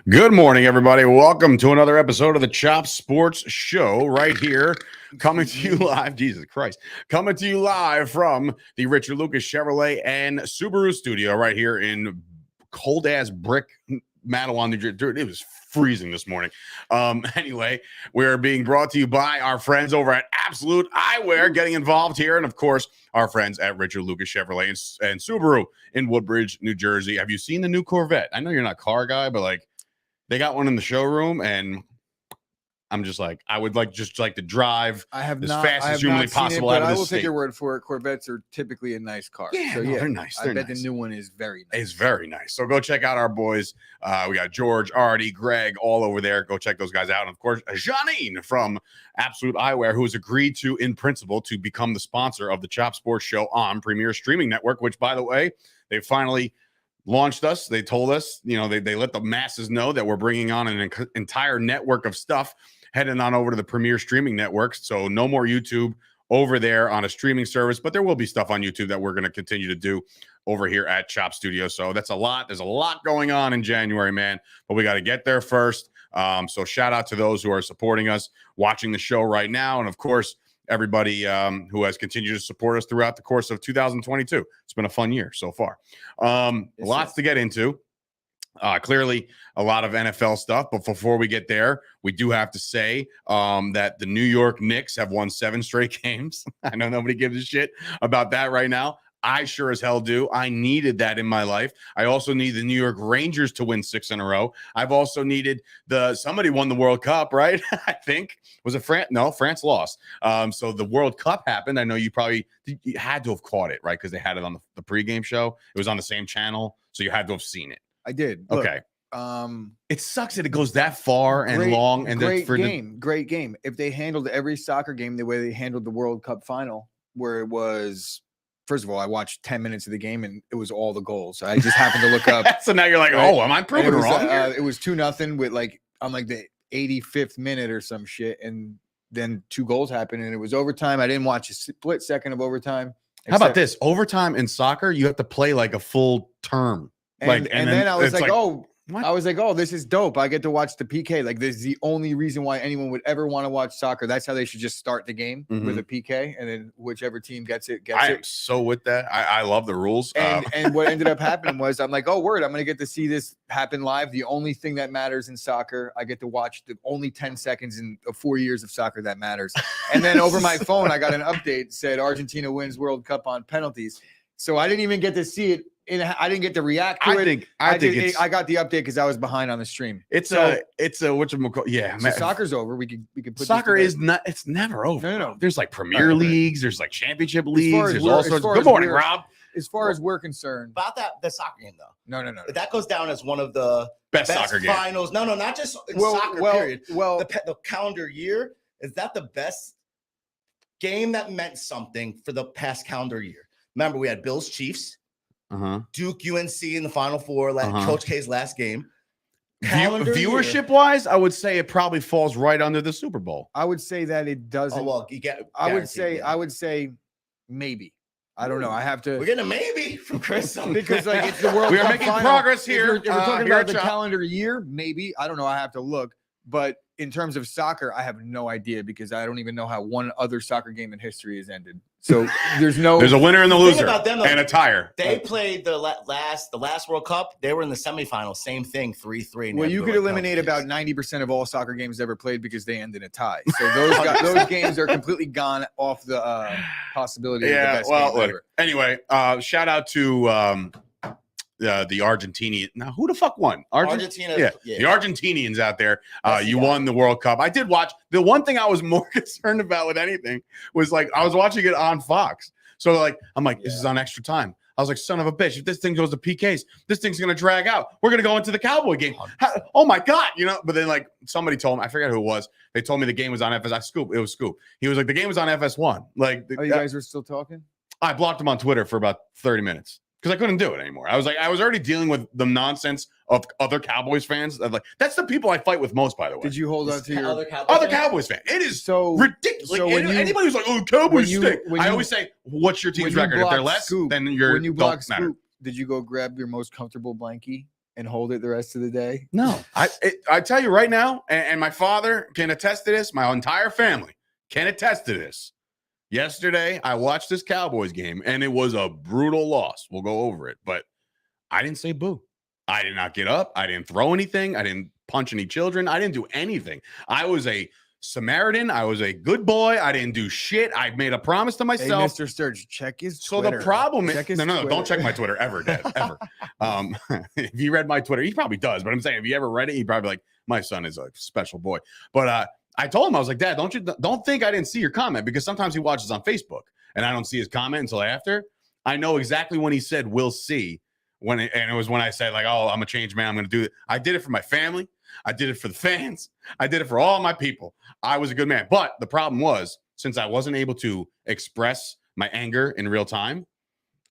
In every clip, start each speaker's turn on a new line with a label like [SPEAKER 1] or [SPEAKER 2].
[SPEAKER 1] Good morning, everybody. Welcome to another episode of the Chop Sports Show right here, coming to you live. Jesus Christ. Coming to you live from the Richard Lucas Chevrolet and Subaru studio right here in cold-ass brick Matawan, New Jersey. Dude, it was freezing this morning. Anyway, we're being brought to you by our friends over at Absolute Eyewear getting involved here. And, of course, our friends at Richard Lucas Chevrolet and Subaru in Woodbridge, New Jersey. Have you seen the new Corvette? I know you're not a car guy, but, like, they got one in the showroom, and I'm just like, I would just like to drive as fast as humanly possible out of this state.
[SPEAKER 2] I will take your word for it. Corvettes are typically a nice car.
[SPEAKER 1] Yeah, so, they're nice.
[SPEAKER 2] I bet the new one is very nice.
[SPEAKER 1] It's very nice. So go check out our boys. We got George, Artie, Greg, all over there. Go check those guys out. And, of course, Janine from Absolute Eyewear, who has agreed to, in principle, to become the sponsor of the Chop Sports Show on Premier Streaming Network, which, by the way, they finally launched us. They told us, they let the masses know that we're bringing on an entire network of stuff heading on over to the Premier Streaming Network. So no more YouTube over there on a streaming service, but there will be stuff on YouTube that we're going to continue to do over here at Chop Studio. So that's a lot. There's a lot going on in January, man, but we got to get there first. So shout out to those who are supporting us, watching the show right now. And of course, everybody who has continued to support us throughout the course of 2022. It's been a fun year so far. Lots to get into. Clearly, a lot of NFL stuff. But before we get there, we do have to say that the New York Knicks have won 7 straight games. I know nobody gives a shit about that right now. I sure as hell do. I needed that in my life. I also need the New York Rangers to win 6 in a row. I've also needed somebody won the World Cup, right? I think. Was it France? No, France lost. So the World Cup happened. I know you had to have caught it, right? Because they had it on the pregame show. It was on the same channel. So you had to have seen it.
[SPEAKER 2] I did.
[SPEAKER 1] Look, okay. It sucks that it goes that far and long. And
[SPEAKER 2] great game. If they handled every soccer game the way they handled the World Cup final, where it was, first of all, I watched 10 minutes of the game and it was all the goals. I just happened to look up.
[SPEAKER 1] So now you're like, right? Oh, am I proving wrong?
[SPEAKER 2] It was 2-0 with on the 85th minute or some shit. And then 2 goals happened and it was overtime. I didn't watch a split second of overtime.
[SPEAKER 1] How about this? Overtime in soccer, you have to play like a full term.
[SPEAKER 2] And then I was like, oh, what? I was like, oh, this is dope. I get to watch the PK. Like, this is the only reason why anyone would ever want to watch soccer. That's how they should just start the game with a PK, and then whichever team gets it, gets it.
[SPEAKER 1] I am so with that. I love the rules.
[SPEAKER 2] And what ended up happening was I'm like, oh, word, I'm going to get to see this happen live. The only thing that matters in soccer, I get to watch the only 10 seconds in 4 years of soccer that matters. And then over my phone, I got an update said Argentina wins World Cup on penalties. So I didn't even get to see it. I didn't get to react to it. I got the update because I was behind on the stream.
[SPEAKER 1] It's a whatchamacallit. Yeah,
[SPEAKER 2] so soccer's over. We could put
[SPEAKER 1] soccer is not. It's never over. No. There's like Premier Leagues. There's like championship leagues. There's all sorts. Good morning, Rob.
[SPEAKER 2] As far as we're concerned,
[SPEAKER 3] about the soccer game though.
[SPEAKER 2] No.
[SPEAKER 3] That goes down as one of the
[SPEAKER 1] best soccer
[SPEAKER 3] finals. No, not just soccer. Period.
[SPEAKER 2] Well,
[SPEAKER 3] the calendar year, is that the best game that meant something for the past calendar year? Remember, we had Bills Chiefs. Duke UNC in the Final Four, Coach K's last game.
[SPEAKER 1] Viewership wise, I would say it probably falls right under the Super Bowl.
[SPEAKER 2] I would say that it doesn't.
[SPEAKER 3] Oh, well, you get.
[SPEAKER 2] I would say maybe. I don't know. I have to.
[SPEAKER 3] We're getting a maybe from Chris
[SPEAKER 2] because it's the World
[SPEAKER 1] We are
[SPEAKER 2] Cup
[SPEAKER 1] making
[SPEAKER 2] final.
[SPEAKER 1] progress here.
[SPEAKER 2] If we're talking about the calendar year, maybe. I don't know. I have to look. But in terms of soccer, I have no idea because I don't even know how one other soccer game in history has ended. So there's a
[SPEAKER 1] winner and the loser and a tire.
[SPEAKER 3] They played the last World Cup. They were in the semifinals. Same thing, 3-3.
[SPEAKER 2] Well, you could eliminate about 90% of all soccer games ever played because they end in a tie. So those games are completely gone off the possibility of the best game ever.
[SPEAKER 1] Anyway, shout out to the Argentinian. Now, who the fuck won?
[SPEAKER 3] Argentina.
[SPEAKER 1] Yeah. The Argentinians out there. You won the World Cup. I did watch. The one thing I was more concerned about with anything was I was watching it on Fox. So I'm like, this is on extra time. I was like, son of a bitch, if this thing goes to PKs, this thing's going to drag out. We're going to go into the Cowboy game. Oh my God. But then somebody told me, I forget who it was. They told me the game was on FS. Scoop. It was Scoop. He was like, the game was on FS1.
[SPEAKER 2] You guys were still talking?
[SPEAKER 1] I blocked him on Twitter for about 30 minutes. Because I couldn't do it anymore. I was already dealing with the nonsense of other Cowboys fans. That's the people I fight with most, by the way.
[SPEAKER 2] Did you hold on to your
[SPEAKER 3] other
[SPEAKER 1] Cowboys fan? It is
[SPEAKER 2] so
[SPEAKER 1] ridiculous. So anybody who's like, "Oh, Cowboys stink," I always say, "What's your team's record? If they're less, then you're."
[SPEAKER 2] When you block Scoop, did you go grab your most comfortable blankie and hold it the rest of the day?
[SPEAKER 1] No, I tell you right now, and my father can attest to this. My entire family can attest to this. Yesterday, I watched this Cowboys game, and it was a brutal loss. We'll go over it, but I didn't say boo. I did not get up. I didn't throw anything. I didn't punch any children. I didn't do anything. I was a Samaritan. I was a good boy. I didn't do shit. I made a promise to myself.
[SPEAKER 2] Hey, Mr. Sturch, check his
[SPEAKER 1] So
[SPEAKER 2] Twitter.
[SPEAKER 1] the problem is, no,
[SPEAKER 2] Twitter.
[SPEAKER 1] don't check my Twitter ever, Dad, ever. If you read my Twitter, he probably does, but I'm saying if you ever read it, he'd probably like, my son is a special boy. But I told him, I was like, Dad, don't think I didn't see your comment, because sometimes he watches on Facebook and I don't see his comment until after. I know exactly when he said, we'll see. And it was when I said, like, oh, I'm a changed man. I'm going to do it. I did it for my family. I did it for the fans. I did it for all my people. I was a good man. But the problem was, since I wasn't able to express my anger in real time,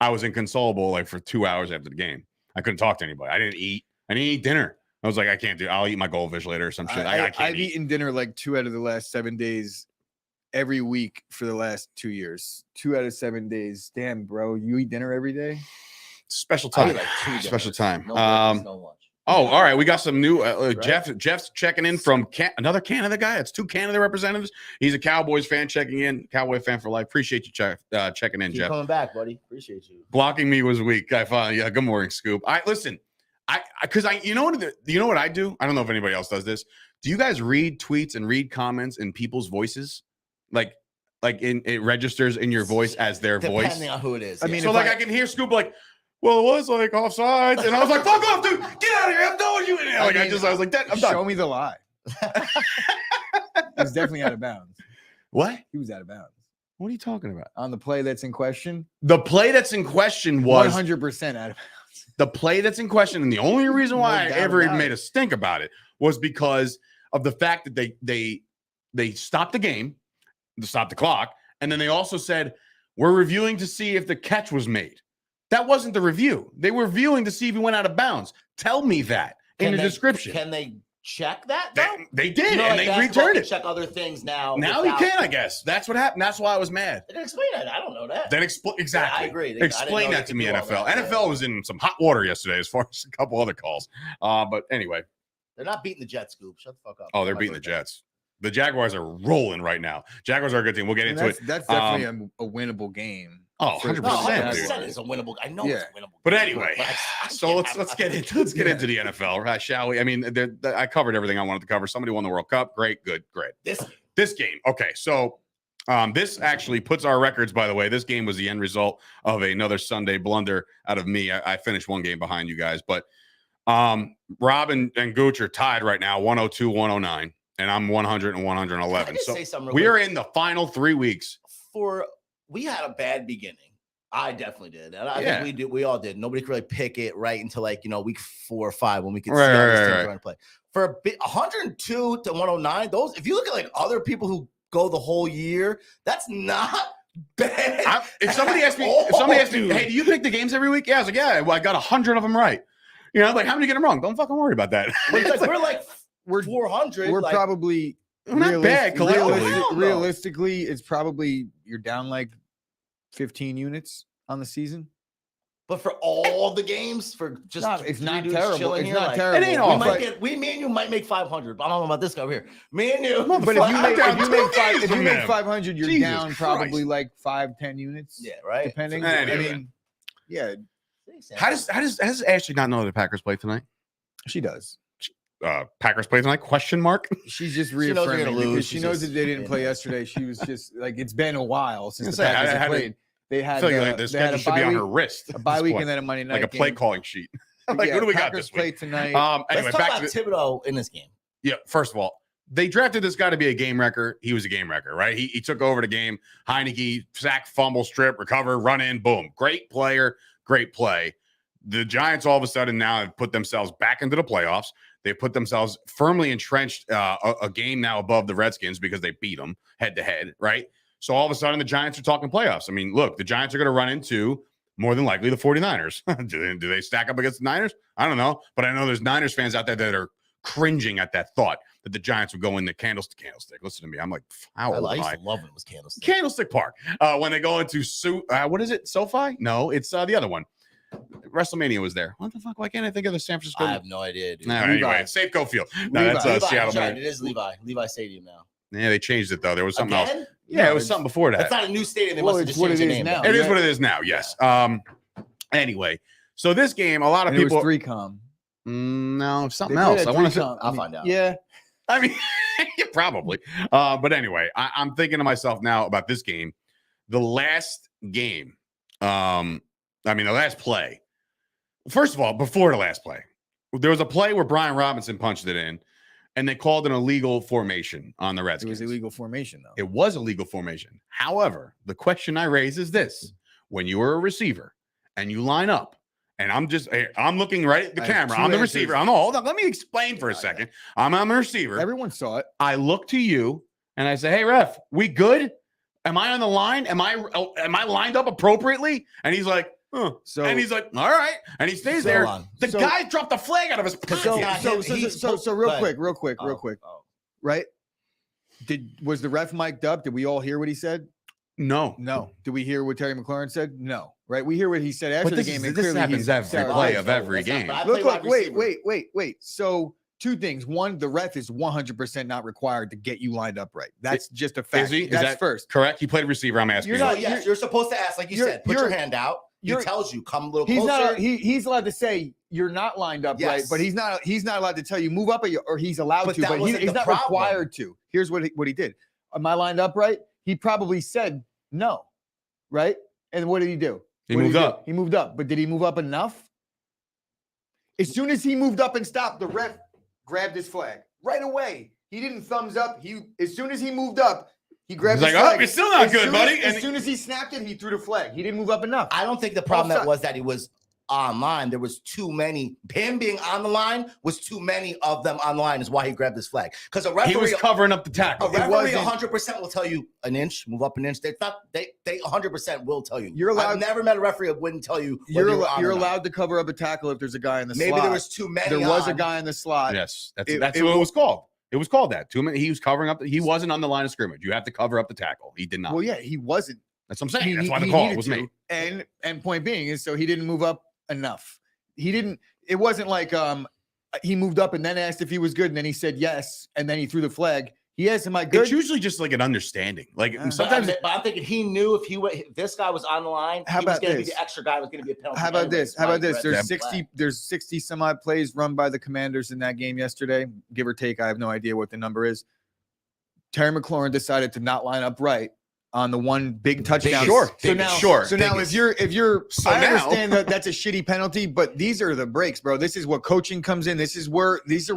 [SPEAKER 1] I was inconsolable like for 2 hours after the game. I couldn't talk to anybody. I didn't eat dinner. I was like, I can't do it. I'll eat my goldfish later or some shit.
[SPEAKER 2] I've eaten dinner like 2 out of the last 7 days every week for the last 2 years. 2 out of 7 days. Damn, bro. You eat dinner every day?
[SPEAKER 1] Special time.
[SPEAKER 3] Like
[SPEAKER 1] Special time.
[SPEAKER 3] No breakfast, no lunch.
[SPEAKER 1] Oh, all right. We got some new
[SPEAKER 3] Right.
[SPEAKER 1] Jeff's checking in from another Canada guy. It's 2 Canada representatives. He's a Cowboys fan checking in. Cowboy fan for life. Appreciate you checking in,
[SPEAKER 3] Keep
[SPEAKER 1] Jeff.
[SPEAKER 3] coming back, buddy. Appreciate you.
[SPEAKER 1] Blocking me was weak. I finally, yeah. Good morning, Scoop. Listen. You know what I do? I don't know if anybody else does this. Do you guys read tweets and read comments in people's voices? Like it registers in your voice as their voice.
[SPEAKER 3] Depending on who it is.
[SPEAKER 2] I mean,
[SPEAKER 1] So like I can hear Scoop like, well, it was like offsides, and I was like, fuck off, dude, get out of here. I'm done with you. And I was like, that. I'm
[SPEAKER 2] Show
[SPEAKER 1] done.
[SPEAKER 2] me the lie. He was definitely out of bounds.
[SPEAKER 1] What?
[SPEAKER 2] He was out of bounds.
[SPEAKER 1] What are you talking about?
[SPEAKER 2] On the play that's in question,
[SPEAKER 1] The play that's in question was
[SPEAKER 2] 100% out of bounds.
[SPEAKER 1] the play that's in question, and the only reason why I
[SPEAKER 2] No doubt
[SPEAKER 1] ever even
[SPEAKER 2] about
[SPEAKER 1] made a stink about it was because of the fact that they stopped the game, stopped the clock, and then they also said, we're reviewing to see if the catch was made. That wasn't the review. They were reviewing to see if he went out of bounds. Tell me that in the description.
[SPEAKER 3] Can they check that?
[SPEAKER 1] They did,
[SPEAKER 3] You know,
[SPEAKER 1] and
[SPEAKER 3] like
[SPEAKER 1] they
[SPEAKER 3] basketball
[SPEAKER 1] returned
[SPEAKER 3] can
[SPEAKER 1] it.
[SPEAKER 3] check other things now.
[SPEAKER 1] Now he can, I guess. That's what happened. That's why I was mad.
[SPEAKER 3] They can explain that. I don't know that.
[SPEAKER 1] Then exactly.
[SPEAKER 3] I agree.
[SPEAKER 1] Explain that to me, NFL. NFL was in some hot water yesterday, as far as a couple other calls. But anyway,
[SPEAKER 3] They're not beating the Jets, Scoop. Shut the fuck up.
[SPEAKER 1] oh, they're beating the Jets. The Jaguars are rolling right now. Jaguars are a good team. We'll get into it.
[SPEAKER 2] That's definitely a winnable game.
[SPEAKER 1] Oh, 100%.
[SPEAKER 3] No, 100%
[SPEAKER 1] dude.
[SPEAKER 3] is a winnable. I know
[SPEAKER 2] Yeah.
[SPEAKER 3] it's a winnable.
[SPEAKER 1] But
[SPEAKER 3] game,
[SPEAKER 1] anyway,
[SPEAKER 3] I
[SPEAKER 1] so
[SPEAKER 3] can't
[SPEAKER 1] let's
[SPEAKER 3] have-
[SPEAKER 1] get into the NFL, shall we? I mean, I covered everything I wanted to cover. Somebody won the World Cup. Great, good, great. This game, okay. So this actually puts our records. By the way, this game was the end result of another Sunday blunder out of me. I finished one game behind you guys, but Rob and Gooch are tied right now, 102, 109, and I'm 100 and 111.
[SPEAKER 3] Can I
[SPEAKER 1] So
[SPEAKER 3] say something real
[SPEAKER 1] we
[SPEAKER 3] quick?
[SPEAKER 1] are in the final 3 weeks.
[SPEAKER 3] We had a bad beginning. I definitely did. And I
[SPEAKER 1] Yeah.
[SPEAKER 3] think we did. We all did. Nobody could really pick it right until like, week 4 or 5 when we could
[SPEAKER 1] Right,
[SPEAKER 3] see how
[SPEAKER 1] right,
[SPEAKER 3] this team's
[SPEAKER 1] right.
[SPEAKER 3] going to play. For a bit, 102 to 109, those, if you look at like other people who go the whole year, that's not bad.
[SPEAKER 1] If somebody asked me,
[SPEAKER 3] dude.
[SPEAKER 1] hey, do you pick the games every week? Yeah, I was like, yeah, well, I got 100 of them right. Like, how many get them wrong? Don't fucking worry about that.
[SPEAKER 3] We're 400.
[SPEAKER 2] We're
[SPEAKER 3] like,
[SPEAKER 2] probably
[SPEAKER 1] not bad collectively.
[SPEAKER 2] Realistically, it's probably you're down like 15 units on the season.
[SPEAKER 3] but for all the games, for just
[SPEAKER 2] It's
[SPEAKER 3] three
[SPEAKER 2] not
[SPEAKER 3] dudes
[SPEAKER 2] terrible.
[SPEAKER 3] chilling
[SPEAKER 2] It's
[SPEAKER 3] here,
[SPEAKER 2] not
[SPEAKER 3] like,
[SPEAKER 2] terrible.
[SPEAKER 1] It ain't awful.
[SPEAKER 3] me and you might make 500, but I don't know about this guy over here. Me and you,
[SPEAKER 2] But if you make,
[SPEAKER 1] down
[SPEAKER 2] if you
[SPEAKER 1] two
[SPEAKER 2] make, five,
[SPEAKER 1] games
[SPEAKER 2] if you
[SPEAKER 1] from
[SPEAKER 2] make
[SPEAKER 1] them.
[SPEAKER 2] 500, you're
[SPEAKER 1] Jesus
[SPEAKER 2] down probably
[SPEAKER 1] Christ.
[SPEAKER 2] like 5-10 units.
[SPEAKER 3] yeah, right.
[SPEAKER 2] Depending.
[SPEAKER 1] Anyway.
[SPEAKER 2] I mean, yeah,
[SPEAKER 1] How does Ashley not know the Packers play tonight?
[SPEAKER 2] she does.
[SPEAKER 1] Packers play tonight? Question mark.
[SPEAKER 2] She's just
[SPEAKER 3] She knows they're
[SPEAKER 2] reaffirming
[SPEAKER 3] gonna lose.
[SPEAKER 2] because she
[SPEAKER 3] She's
[SPEAKER 2] knows
[SPEAKER 3] just
[SPEAKER 2] that they didn't play
[SPEAKER 3] being
[SPEAKER 2] yesterday. She was just like, it's been a while since the
[SPEAKER 1] I was gonna say,
[SPEAKER 2] Packers
[SPEAKER 1] I
[SPEAKER 2] have
[SPEAKER 1] had to-
[SPEAKER 2] played. They
[SPEAKER 1] I
[SPEAKER 2] had
[SPEAKER 1] feel like the
[SPEAKER 2] they had
[SPEAKER 1] schedule should be on her
[SPEAKER 2] week,
[SPEAKER 1] wrist.
[SPEAKER 2] a
[SPEAKER 1] at
[SPEAKER 2] bye
[SPEAKER 1] this
[SPEAKER 2] week,
[SPEAKER 1] point.
[SPEAKER 2] and then a Monday night
[SPEAKER 1] Like a play
[SPEAKER 2] game.
[SPEAKER 1] calling sheet. Like,
[SPEAKER 2] Yeah,
[SPEAKER 1] what do we got
[SPEAKER 2] Packers
[SPEAKER 1] this
[SPEAKER 2] play
[SPEAKER 1] week?
[SPEAKER 2] tonight.
[SPEAKER 1] Anyway,
[SPEAKER 3] Let's talk
[SPEAKER 1] back
[SPEAKER 3] about
[SPEAKER 1] to the,
[SPEAKER 3] Thibodeau in this game.
[SPEAKER 1] yeah. First of all, they drafted this guy to be a game wrecker. He was a game wrecker, right? He took over the game. Heineke, sack, fumble, strip, recover, run in, boom. Great player, great play. The Giants all of a sudden now have put themselves back into the playoffs. They put themselves firmly entrenched a game now above the Redskins because they beat them head to head, right? So all of a sudden the Giants are talking playoffs. I mean, look, the Giants are going to run into more than likely the 49ers. do they stack up against the Niners? I don't know. But I know there's Niners fans out there that are cringing at that thought that the Giants would go in the candlestick. Listen to me. I'm like, how old
[SPEAKER 3] I
[SPEAKER 1] am
[SPEAKER 3] used
[SPEAKER 1] I?
[SPEAKER 3] to love when it was Candlestick.
[SPEAKER 1] Candlestick Park. When they go into what is it? SoFi? No, it's the other one. WrestleMania was there. What the fuck? Why can't I think of the San Francisco?
[SPEAKER 3] I have no idea, dude.
[SPEAKER 1] No, anyway, Safeco Field. No,
[SPEAKER 2] Levi.
[SPEAKER 1] that's
[SPEAKER 3] Levi,
[SPEAKER 1] Seattle.
[SPEAKER 3] that's right. It is Levi Stadium now.
[SPEAKER 1] Yeah, they changed it though. There was something else.
[SPEAKER 3] Again?
[SPEAKER 1] Yeah,
[SPEAKER 2] No,
[SPEAKER 1] it was something before that.
[SPEAKER 3] That's not a new stadium. They
[SPEAKER 2] Well,
[SPEAKER 3] must have
[SPEAKER 2] it's
[SPEAKER 3] just
[SPEAKER 2] what
[SPEAKER 3] changed
[SPEAKER 2] it
[SPEAKER 3] the
[SPEAKER 2] is
[SPEAKER 3] name.
[SPEAKER 2] now.
[SPEAKER 1] It is what it is now. Yes. Anyway, so this game, a lot of
[SPEAKER 2] And
[SPEAKER 1] people.
[SPEAKER 2] it was 3-com.
[SPEAKER 1] No, something
[SPEAKER 2] They played
[SPEAKER 1] else.
[SPEAKER 2] at
[SPEAKER 1] I want to.
[SPEAKER 2] 3-com.
[SPEAKER 3] I'll find out.
[SPEAKER 2] Yeah.
[SPEAKER 1] I mean, yeah, probably. But anyway, I'm thinking to myself now about this game. The last game. The last play. First of all, before the last play, there was a play where Brian Robinson punched it in, and they called an illegal formation on the
[SPEAKER 2] It
[SPEAKER 1] Redskins.
[SPEAKER 2] was illegal formation, though.
[SPEAKER 1] It was illegal formation. However, the question I raise is this: when you are a receiver and you line up, and I'm looking right at the
[SPEAKER 2] I have
[SPEAKER 1] camera.
[SPEAKER 2] two
[SPEAKER 1] I'm the
[SPEAKER 2] answers.
[SPEAKER 1] receiver. Hold on. Let me explain for a second. I'm a receiver.
[SPEAKER 2] Everyone saw it.
[SPEAKER 1] I look to you and I say, "Hey, ref, we good? Am I on the line? Am I lined up appropriately?" And he's like, "Huh." And he's like, "All right." And he stays
[SPEAKER 3] So
[SPEAKER 1] there.
[SPEAKER 3] hold on.
[SPEAKER 1] The
[SPEAKER 2] So-
[SPEAKER 1] guy dropped the flag out of his pocket.
[SPEAKER 2] So real quick,
[SPEAKER 3] Oh.
[SPEAKER 2] right? Was the ref mic'd up? Did we all hear what he said?
[SPEAKER 1] No.
[SPEAKER 2] No. Did we hear what Terry McLaurin said? No. Right? We hear what he said after
[SPEAKER 1] But
[SPEAKER 2] the
[SPEAKER 1] this
[SPEAKER 2] game.
[SPEAKER 1] is-
[SPEAKER 2] and
[SPEAKER 1] this
[SPEAKER 2] clearly
[SPEAKER 1] happens
[SPEAKER 2] he's
[SPEAKER 1] every
[SPEAKER 2] sour
[SPEAKER 1] play
[SPEAKER 2] grapes.
[SPEAKER 1] of every game.
[SPEAKER 2] Look, wait. So 2 things. One, the ref is 100% not required to get you lined up right. That's just a fact.
[SPEAKER 1] Is he? Is
[SPEAKER 2] That's
[SPEAKER 1] that
[SPEAKER 2] first.
[SPEAKER 1] correct? He played receiver. I'm asking
[SPEAKER 2] You're
[SPEAKER 1] you.
[SPEAKER 2] not-
[SPEAKER 3] Yes, you're supposed to ask, like you
[SPEAKER 2] you're-
[SPEAKER 3] said, put your
[SPEAKER 2] you're-
[SPEAKER 3] hand out. He
[SPEAKER 2] you're-
[SPEAKER 3] tells you, come a little
[SPEAKER 2] He's
[SPEAKER 3] closer.
[SPEAKER 2] not. He's allowed to say you're not lined up right,
[SPEAKER 3] Yes.
[SPEAKER 2] but he's not. He's not allowed to tell you move up, or he's allowed
[SPEAKER 3] But
[SPEAKER 2] to,
[SPEAKER 3] that
[SPEAKER 2] but
[SPEAKER 3] wasn't
[SPEAKER 2] he's
[SPEAKER 3] the
[SPEAKER 2] not
[SPEAKER 3] problem.
[SPEAKER 2] required to. Here's what he did. Am I lined up right? He probably said no, right? And what did he do?
[SPEAKER 1] He
[SPEAKER 2] What did
[SPEAKER 1] moved
[SPEAKER 2] do?
[SPEAKER 1] up.
[SPEAKER 2] He moved up, but did he move up enough? As soon as he moved up and stopped, the ref grabbed his flag right away. He didn't thumbs up. As soon as he moved up, he grabbed
[SPEAKER 1] He's
[SPEAKER 2] his
[SPEAKER 1] like, "Oh,
[SPEAKER 2] flag.
[SPEAKER 1] you're still not
[SPEAKER 2] As
[SPEAKER 1] good,
[SPEAKER 2] soon
[SPEAKER 1] buddy."
[SPEAKER 2] As
[SPEAKER 1] And-
[SPEAKER 2] soon as he snapped it, he threw the flag. He didn't move up enough.
[SPEAKER 3] I don't think the problem
[SPEAKER 2] Offside.
[SPEAKER 3] was that he was online. There was too many. Him being on the line was too many of them on the line is why he grabbed his flag. Because a
[SPEAKER 1] He was
[SPEAKER 3] referee,
[SPEAKER 1] covering up the tackle.
[SPEAKER 3] a referee
[SPEAKER 2] wasn't-
[SPEAKER 3] 100% will tell you an inch, move up an inch. They 100% will tell you.
[SPEAKER 2] You're allowed-
[SPEAKER 3] I've never met a referee that wouldn't tell you.
[SPEAKER 2] You're,
[SPEAKER 3] whether you were on
[SPEAKER 2] you're
[SPEAKER 3] or not.
[SPEAKER 2] allowed to cover up a tackle if there's a guy in the
[SPEAKER 3] Maybe
[SPEAKER 2] slot.
[SPEAKER 3] there was too many.
[SPEAKER 2] There was a
[SPEAKER 3] on.
[SPEAKER 2] guy in the slot.
[SPEAKER 1] Yes, that's
[SPEAKER 2] It-
[SPEAKER 1] what
[SPEAKER 2] it
[SPEAKER 1] it was called. It was called that. 2 minutes. He was covering up. He wasn't on the line of scrimmage. You have to cover up the tackle. He did not.
[SPEAKER 2] Well, yeah, he wasn't.
[SPEAKER 1] That's what I'm saying. That's
[SPEAKER 2] He-
[SPEAKER 1] why the
[SPEAKER 2] he
[SPEAKER 1] call
[SPEAKER 2] needed
[SPEAKER 1] was
[SPEAKER 2] to.
[SPEAKER 1] made.
[SPEAKER 2] And point being is so he didn't move up enough. He didn't. It wasn't like he moved up and then asked if he was good and then he said yes and then he threw the flag. He asked, "Am I good?"
[SPEAKER 1] It's usually just like an understanding. Like
[SPEAKER 2] But
[SPEAKER 1] sometimes
[SPEAKER 3] But I'm thinking he knew if this guy was on the line,
[SPEAKER 2] How
[SPEAKER 3] he was
[SPEAKER 2] about
[SPEAKER 3] going to be
[SPEAKER 2] this?
[SPEAKER 3] the extra guy. Was going to be a penalty.
[SPEAKER 2] How about
[SPEAKER 3] anyways.
[SPEAKER 2] this? How about this?
[SPEAKER 3] Why he
[SPEAKER 2] There's
[SPEAKER 3] grabbed the
[SPEAKER 2] 60.
[SPEAKER 3] flag.
[SPEAKER 2] There's 60 some odd plays run by the Commanders in that game yesterday, give or take. I have no idea what the number is. Terry McLaurin decided to not line up right on the one big touchdown.
[SPEAKER 1] Sure.
[SPEAKER 2] So now,
[SPEAKER 1] Sure.
[SPEAKER 2] So now, if you're,
[SPEAKER 1] So
[SPEAKER 2] I
[SPEAKER 1] now-
[SPEAKER 2] understand that that's a shitty penalty, but these are the breaks, bro. This is what coaching comes in. These are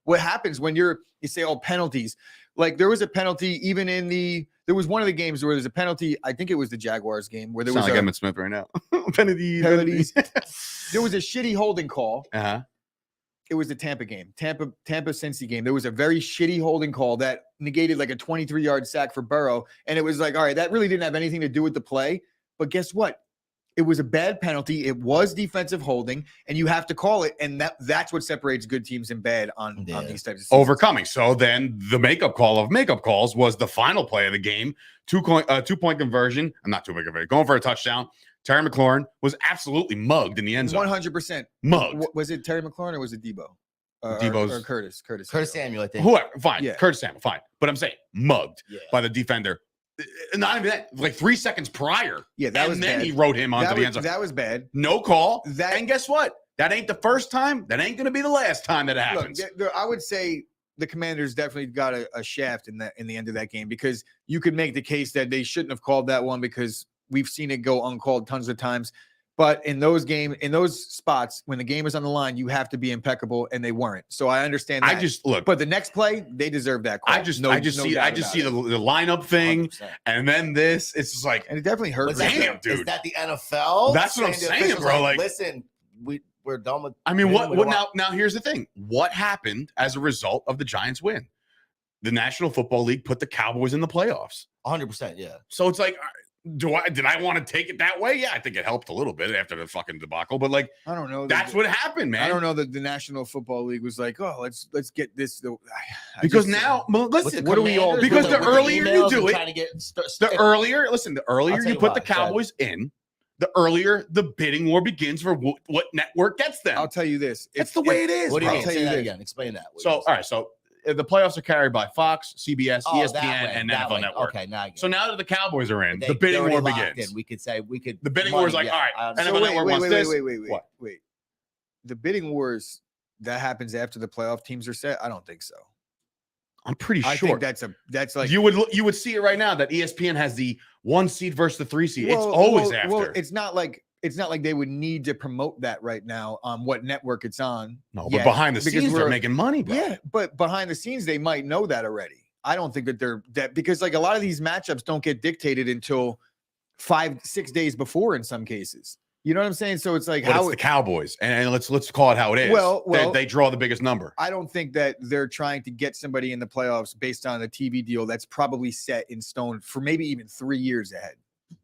[SPEAKER 2] what happens when you say, oh, penalties. Like there was a penalty even there was one of the games where there's a penalty. I think it was the Jaguars game where there
[SPEAKER 1] sound
[SPEAKER 2] was
[SPEAKER 1] like
[SPEAKER 2] a
[SPEAKER 1] Emmitt Smith right now. Penalties.
[SPEAKER 2] there was a shitty holding call.
[SPEAKER 1] Uh-huh.
[SPEAKER 2] It was the Tampa game, Tampa Cincy game. There was a very shitty holding call that negated like a 23-yard sack for Burrow. And it was like, all right, that really didn't have anything to do with the play. But guess what? It was a bad penalty. It was defensive holding, and you have to call it. And that's what separates good teams and bad on these types of seasons.
[SPEAKER 1] Overcoming. So then the makeup call of makeup calls was the final play of the game. 2-point conversion. I'm not 2-point conversion. Going for a touchdown. Terry McLaurin was absolutely mugged in the end zone.
[SPEAKER 2] 100%.
[SPEAKER 1] Mugged.
[SPEAKER 2] Was it Terry McLaurin or was it Debo?
[SPEAKER 1] Debo's-
[SPEAKER 2] or Curtis.
[SPEAKER 3] Curtis
[SPEAKER 2] Samuel.
[SPEAKER 3] Samuel, I think.
[SPEAKER 1] Whoever. Fine.
[SPEAKER 2] Yeah.
[SPEAKER 1] Curtis Samuel. Fine. But I'm saying mugged
[SPEAKER 3] Yeah.
[SPEAKER 1] by the defender. Not even that. Like 3 seconds prior.
[SPEAKER 2] Yeah, that
[SPEAKER 1] and
[SPEAKER 2] was
[SPEAKER 1] then
[SPEAKER 2] bad.
[SPEAKER 1] he rode him onto the end zone.
[SPEAKER 2] That was bad.
[SPEAKER 1] No call.
[SPEAKER 2] That-
[SPEAKER 1] And guess what? That ain't the first time. That ain't going to be the last time that happens.
[SPEAKER 2] Look, I would say the Commanders definitely got a shaft in the end of that game because you could make the case that they shouldn't have called that one because we've seen it go uncalled tons of times. But in those spots, when the game is on the line, you have to be impeccable, and they weren't. So I understand that.
[SPEAKER 1] I just look.
[SPEAKER 2] But the next play, they deserve that call.
[SPEAKER 1] I just see the lineup thing,
[SPEAKER 3] 100%.
[SPEAKER 1] and then this. It's just like
[SPEAKER 2] and it definitely hurt.
[SPEAKER 3] Was
[SPEAKER 1] Damn,
[SPEAKER 3] that,
[SPEAKER 1] dude.
[SPEAKER 3] Is that the NFL?
[SPEAKER 1] That's what I'm
[SPEAKER 3] to
[SPEAKER 1] saying,
[SPEAKER 3] officials,
[SPEAKER 1] bro, like-
[SPEAKER 3] listen, we're done with.
[SPEAKER 1] I mean,
[SPEAKER 3] we
[SPEAKER 1] what
[SPEAKER 3] don't
[SPEAKER 1] now?
[SPEAKER 3] want-
[SPEAKER 1] Now here's the thing. What happened as a result of the Giants win? The National Football League put the Cowboys in the playoffs.
[SPEAKER 3] 100%, yeah.
[SPEAKER 1] So it's like, did I want to take it that way? Yeah, I think it helped a little bit after the fucking debacle, but like
[SPEAKER 2] I don't know.
[SPEAKER 1] that's what happened, man.
[SPEAKER 2] I don't know that the National Football League was like, oh, let's get this.
[SPEAKER 1] Because now, well,
[SPEAKER 3] With
[SPEAKER 1] listen,
[SPEAKER 3] the
[SPEAKER 2] what do we all-
[SPEAKER 3] Commanders,
[SPEAKER 1] because
[SPEAKER 3] with
[SPEAKER 1] the
[SPEAKER 3] with
[SPEAKER 1] earlier you
[SPEAKER 3] emails
[SPEAKER 1] do
[SPEAKER 3] and
[SPEAKER 1] it,
[SPEAKER 3] trying to get
[SPEAKER 1] the earlier you
[SPEAKER 3] I'll
[SPEAKER 1] put
[SPEAKER 3] tell
[SPEAKER 1] the
[SPEAKER 3] you why.
[SPEAKER 1] Cowboys in, the earlier the bidding war begins for what network gets them.
[SPEAKER 2] I'll tell you this.
[SPEAKER 1] It's the way it is.
[SPEAKER 3] What do you
[SPEAKER 1] bro.
[SPEAKER 3] mean?
[SPEAKER 2] I'll
[SPEAKER 3] Say
[SPEAKER 2] tell you
[SPEAKER 3] that
[SPEAKER 2] this.
[SPEAKER 3] again. Explain that.
[SPEAKER 1] So, all right. So the playoffs are carried by Fox, CBS,
[SPEAKER 3] Oh,
[SPEAKER 1] ESPN,
[SPEAKER 3] that way,
[SPEAKER 1] and
[SPEAKER 3] that
[SPEAKER 1] NFL
[SPEAKER 3] way.
[SPEAKER 1] Network.
[SPEAKER 3] Okay, now I get
[SPEAKER 1] So
[SPEAKER 3] it.
[SPEAKER 1] now that the Cowboys are in,
[SPEAKER 3] They-
[SPEAKER 1] the bidding
[SPEAKER 3] they're
[SPEAKER 1] war
[SPEAKER 3] already locked
[SPEAKER 1] begins.
[SPEAKER 3] in. We could say we could.
[SPEAKER 1] The bidding war is like, all right,
[SPEAKER 3] I
[SPEAKER 1] NFL
[SPEAKER 3] understand.
[SPEAKER 2] So
[SPEAKER 1] Network wants this.
[SPEAKER 2] wait.
[SPEAKER 1] What?
[SPEAKER 2] The bidding wars that happens after the playoff teams are set. I don't think so.
[SPEAKER 1] I'm pretty
[SPEAKER 2] I
[SPEAKER 1] sure.
[SPEAKER 2] think that's like
[SPEAKER 1] you would see it right now that ESPN has the 1 seed versus the 3 seed. It's always after.
[SPEAKER 2] Well, it's not like they would need to promote that right now on what network it's on.
[SPEAKER 1] No,
[SPEAKER 2] yet,
[SPEAKER 1] but behind the
[SPEAKER 2] because
[SPEAKER 1] scenes, they're
[SPEAKER 2] we're-
[SPEAKER 1] making money, bro.
[SPEAKER 2] Yeah, but behind the scenes, they might know that already. I don't think that they're that because like a lot of these matchups don't get dictated until 5-6 days before in some cases. You know what I'm saying? So it's like
[SPEAKER 1] But
[SPEAKER 2] how
[SPEAKER 1] it's the Cowboys, and let's call it how it is.
[SPEAKER 2] Well,
[SPEAKER 1] they draw the biggest number.
[SPEAKER 2] I don't think that they're trying to get somebody in the playoffs based on a TV deal that's probably set in stone for maybe even 3 years ahead.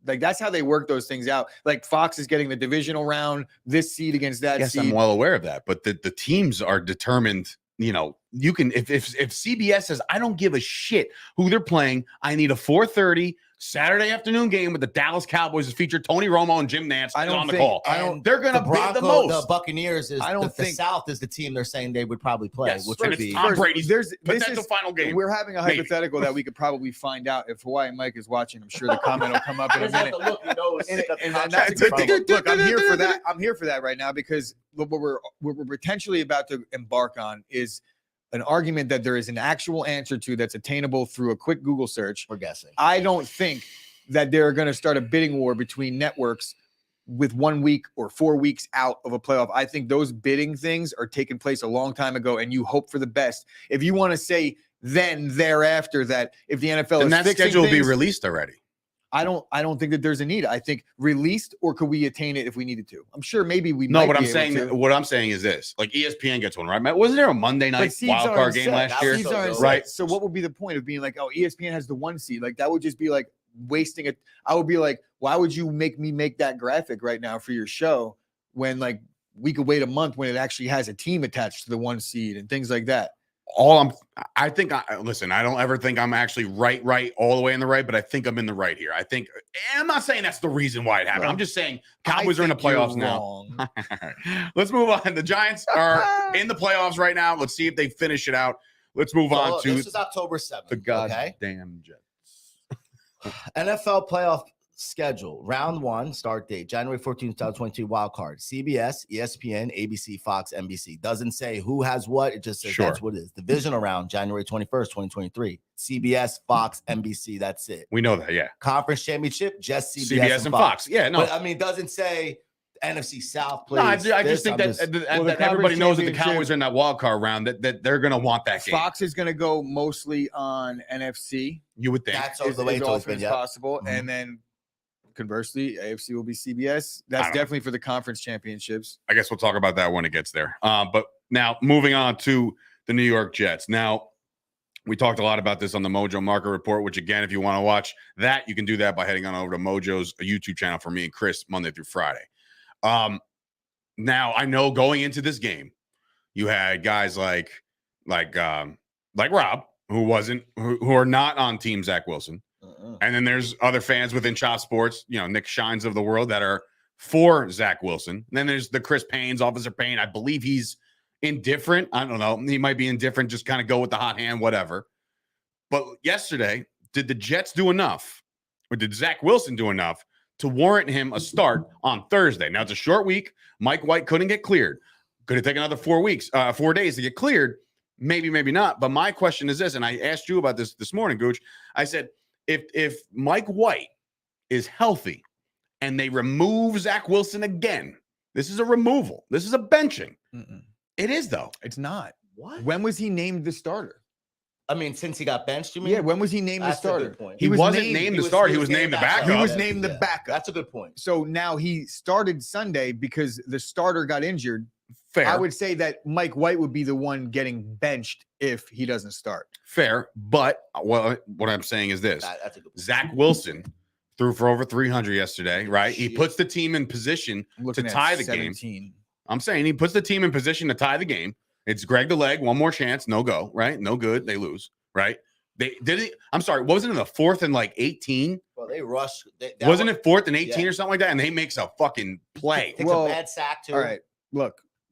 [SPEAKER 2] Like that's how they work those things out. Like Fox is getting the divisional round, this seed against that
[SPEAKER 1] Yes,
[SPEAKER 2] seed.
[SPEAKER 1] I'm well aware of that, but the teams are determined. You know, you can if CBS says I don't give a shit who they're playing, I need a 4:30 Saturday afternoon game with the Dallas Cowboys that feature Tony Romo and Jim Nantz
[SPEAKER 2] I don't
[SPEAKER 1] on the
[SPEAKER 2] think-
[SPEAKER 1] call.
[SPEAKER 2] I don't-
[SPEAKER 1] They're gonna bid the most.
[SPEAKER 3] The Buccaneers is.
[SPEAKER 2] I don't
[SPEAKER 3] the
[SPEAKER 2] think-
[SPEAKER 3] South is the team they're saying they would probably play,
[SPEAKER 1] Yes,
[SPEAKER 3] which
[SPEAKER 1] and
[SPEAKER 3] would
[SPEAKER 1] it's
[SPEAKER 3] be.
[SPEAKER 1] Tom Brady's
[SPEAKER 2] this
[SPEAKER 1] potential
[SPEAKER 2] is
[SPEAKER 1] final game.
[SPEAKER 2] we're having a
[SPEAKER 1] Maybe.
[SPEAKER 2] hypothetical that we could probably find out if Hawaii Mike is watching. I'm sure the comment will come up in a minute. And that's a good thing. Look, I'm here for that. I'm here for that right now because what we're potentially about to embark on is an argument that there is an actual answer to that's attainable through a quick Google search.
[SPEAKER 3] We're guessing.
[SPEAKER 2] I don't think that they're going to start a bidding war between networks with 1 week or 4 weeks out of a playoff. I think those bidding things are taking place a long time ago, and you hope for the best. If you want to say then thereafter that if the NFL
[SPEAKER 1] And
[SPEAKER 2] is
[SPEAKER 1] that
[SPEAKER 2] fixing
[SPEAKER 1] schedule will be
[SPEAKER 2] things,
[SPEAKER 1] released already.
[SPEAKER 2] I don't think that there's a need. I think released, or could we attain it if we needed to? I'm sure maybe we
[SPEAKER 1] No,
[SPEAKER 2] might
[SPEAKER 1] but
[SPEAKER 2] be
[SPEAKER 1] I'm
[SPEAKER 2] able
[SPEAKER 1] saying
[SPEAKER 2] to.
[SPEAKER 1] what I'm saying is this: like ESPN gets one, right? Matt, wasn't there a Monday
[SPEAKER 2] But
[SPEAKER 1] night
[SPEAKER 2] seeds
[SPEAKER 1] wild
[SPEAKER 2] aren't
[SPEAKER 1] card game
[SPEAKER 2] set.
[SPEAKER 1] last year?
[SPEAKER 2] Seeds aren't set.
[SPEAKER 1] Right.
[SPEAKER 2] So what would be the point of being like, oh, ESPN has the 1 seed? Like that would just be like wasting it. I would be like, why would you make me make that graphic right now for your show when like we could wait a month when it actually has a team attached to the 1 seed and things like that?
[SPEAKER 1] I think listen, I don't ever think I'm actually right all the way in the right, but I think I'm in the right here. I think, and I'm not saying that's the reason why it happened. I'm just saying Cowboys are in the playoffs now. Let's move on. The Giants are in the playoffs right now. Let's see if they finish it out. Let's move on to
[SPEAKER 3] This is October 7th.
[SPEAKER 1] the goddamn Jets.
[SPEAKER 3] NFL playoff schedule. Round 1, start date, January 14th, 2022, wild card. CBS, ESPN, ABC, Fox, NBC. Doesn't say who has what. It just says
[SPEAKER 1] Sure.
[SPEAKER 3] that's what it is. Divisional round, January 21st, 2023. CBS, Fox, NBC. That's it.
[SPEAKER 1] We know that, yeah.
[SPEAKER 3] Conference championship, just CBS,
[SPEAKER 1] CBS and Fox. Yeah, no.
[SPEAKER 3] But I mean, it doesn't say NFC South
[SPEAKER 1] No, I
[SPEAKER 3] plays.
[SPEAKER 1] just think that
[SPEAKER 2] the
[SPEAKER 1] everybody
[SPEAKER 2] conference
[SPEAKER 1] knows that the
[SPEAKER 2] championship-
[SPEAKER 1] Cowboys are in that wild card round, that they're going to want that game.
[SPEAKER 2] Fox is going to go mostly on NFC.
[SPEAKER 1] You would think.
[SPEAKER 3] That's
[SPEAKER 2] As
[SPEAKER 3] the way it's always
[SPEAKER 2] often
[SPEAKER 3] been.
[SPEAKER 2] as
[SPEAKER 3] Yeah.
[SPEAKER 2] possible,
[SPEAKER 1] Mm-hmm.
[SPEAKER 2] and then conversely, AFC will be CBS. That's
[SPEAKER 1] don't know.
[SPEAKER 2] definitely for the conference championships.
[SPEAKER 1] I guess we'll talk about that when it gets there. But now moving on to the New York Jets. Now, we talked a lot about this on the Mojo Market Report, which again, if you want to watch that, you can do that by heading on over to Mojo's YouTube channel for me and Chris Monday through Friday. Now I know going into this game, you had guys like Rob, who are not on Team Zach Wilson. And then there's other fans within Chop Sports, Nick Shines of the world, that are for Zach Wilson. And then there's the Chris Paynes, Officer Payne. I believe he's indifferent. I don't know. He might be indifferent, just kind of go with the hot hand, whatever. But yesterday, did the Jets do enough, or did Zach Wilson do enough to warrant him a start on Thursday? Now, it's a short week. Mike White couldn't get cleared. Could it take another 4 days to get cleared? Maybe, maybe not. But my question is this, and I asked you about this morning, Gooch. I said, if Mike White is healthy and they remove Zach Wilson again, this is a removal. This is a benching. It is, though.
[SPEAKER 2] It's not.
[SPEAKER 3] What?
[SPEAKER 2] When was he named the starter?
[SPEAKER 3] I mean, since he got benched, you mean?
[SPEAKER 2] Yeah, when was he named
[SPEAKER 3] That's
[SPEAKER 2] the
[SPEAKER 3] a good
[SPEAKER 2] starter?
[SPEAKER 3] point.
[SPEAKER 1] He wasn't named the starter. He was named the backup.
[SPEAKER 2] He was named the backup.
[SPEAKER 3] That's a good point.
[SPEAKER 2] So now he started Sunday because the starter got injured.
[SPEAKER 1] Fair.
[SPEAKER 2] I would say that Mike White would be the one getting benched if he doesn't start.
[SPEAKER 1] Fair. But what I'm saying is this.
[SPEAKER 3] That's a good point.
[SPEAKER 1] Zach Wilson threw for over 300 yesterday, right? He puts the team in position
[SPEAKER 2] I'm looking
[SPEAKER 1] to
[SPEAKER 2] at
[SPEAKER 1] tie the
[SPEAKER 2] 17.
[SPEAKER 1] game. I'm saying he puts the team in position to tie the game. It's Greg the leg, one more chance, no go, right? No good, they lose, right? They did it. I'm sorry. Wasn't it the 4th and like 18?
[SPEAKER 3] Well, they rushed.
[SPEAKER 1] Wasn't it 4th and 18 or something like that? And he makes a fucking play.
[SPEAKER 3] Takes a bad sack too.
[SPEAKER 2] All right,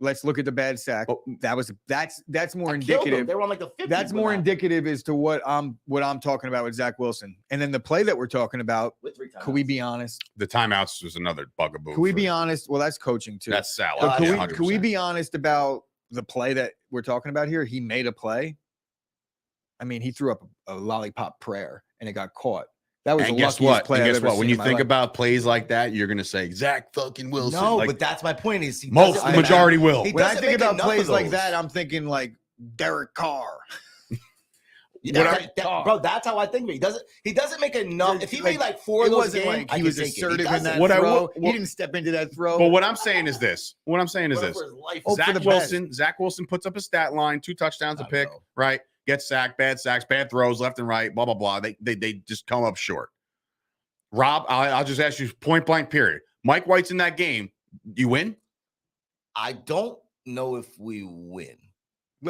[SPEAKER 2] let's look at the bad sack.
[SPEAKER 1] Oh.
[SPEAKER 2] That's more
[SPEAKER 3] That killed them.
[SPEAKER 2] indicative.
[SPEAKER 3] They were on like the 50.
[SPEAKER 2] That's more indicative as to what I'm talking about with Zach Wilson. And then the play that we're talking about,
[SPEAKER 3] with 3 times.
[SPEAKER 2] could we be honest?
[SPEAKER 1] The timeouts was another bugaboo.
[SPEAKER 2] Could we be honest? Well, that's coaching too.
[SPEAKER 1] That's salad.
[SPEAKER 2] But
[SPEAKER 1] Yeah,
[SPEAKER 2] could we
[SPEAKER 1] 100%.
[SPEAKER 2] be honest about the play that we're talking about here? He made a play. I mean, he threw up a lollipop prayer and it got caught. That was
[SPEAKER 1] And
[SPEAKER 2] the
[SPEAKER 1] guess
[SPEAKER 2] luckiest
[SPEAKER 1] what?
[SPEAKER 2] play
[SPEAKER 1] And
[SPEAKER 2] I've
[SPEAKER 1] guess
[SPEAKER 2] ever
[SPEAKER 1] what?
[SPEAKER 2] seen
[SPEAKER 1] When you
[SPEAKER 2] in my
[SPEAKER 1] think
[SPEAKER 2] life.
[SPEAKER 1] about plays like that, you're gonna say Zach fucking Wilson.
[SPEAKER 3] No,
[SPEAKER 1] like,
[SPEAKER 3] but that's my point. Is he
[SPEAKER 1] most
[SPEAKER 3] doesn't
[SPEAKER 1] the
[SPEAKER 3] make-
[SPEAKER 1] majority will.
[SPEAKER 3] he
[SPEAKER 2] when I
[SPEAKER 3] doesn't
[SPEAKER 2] think
[SPEAKER 3] make
[SPEAKER 2] about
[SPEAKER 3] enough
[SPEAKER 2] plays
[SPEAKER 3] of
[SPEAKER 2] like
[SPEAKER 3] those.
[SPEAKER 2] that, I'm thinking like Derek Carr.
[SPEAKER 3] Bro, that's how I think of it. He doesn't make enough. If he made like 4 of
[SPEAKER 2] It
[SPEAKER 3] those
[SPEAKER 2] wasn't
[SPEAKER 3] games,
[SPEAKER 2] like
[SPEAKER 3] I
[SPEAKER 2] he
[SPEAKER 3] could
[SPEAKER 2] was
[SPEAKER 3] take it. He
[SPEAKER 2] assertive in
[SPEAKER 3] doesn't.
[SPEAKER 2] that
[SPEAKER 1] What I
[SPEAKER 2] throw.
[SPEAKER 1] will-
[SPEAKER 2] He didn't step into that throw.
[SPEAKER 1] But what I'm saying is this.
[SPEAKER 3] Hope for his life.
[SPEAKER 2] Hope for the best.
[SPEAKER 1] Zach Wilson puts up a stat line, 2 touchdowns a
[SPEAKER 3] I
[SPEAKER 1] pick,
[SPEAKER 3] know.
[SPEAKER 1] right? Gets sacked, bad sacks, bad throws, left and right, blah blah blah. They just come up short. Rob, I'll just ask you point blank. Period. Mike White's in that game. You win.
[SPEAKER 3] I don't know if we win.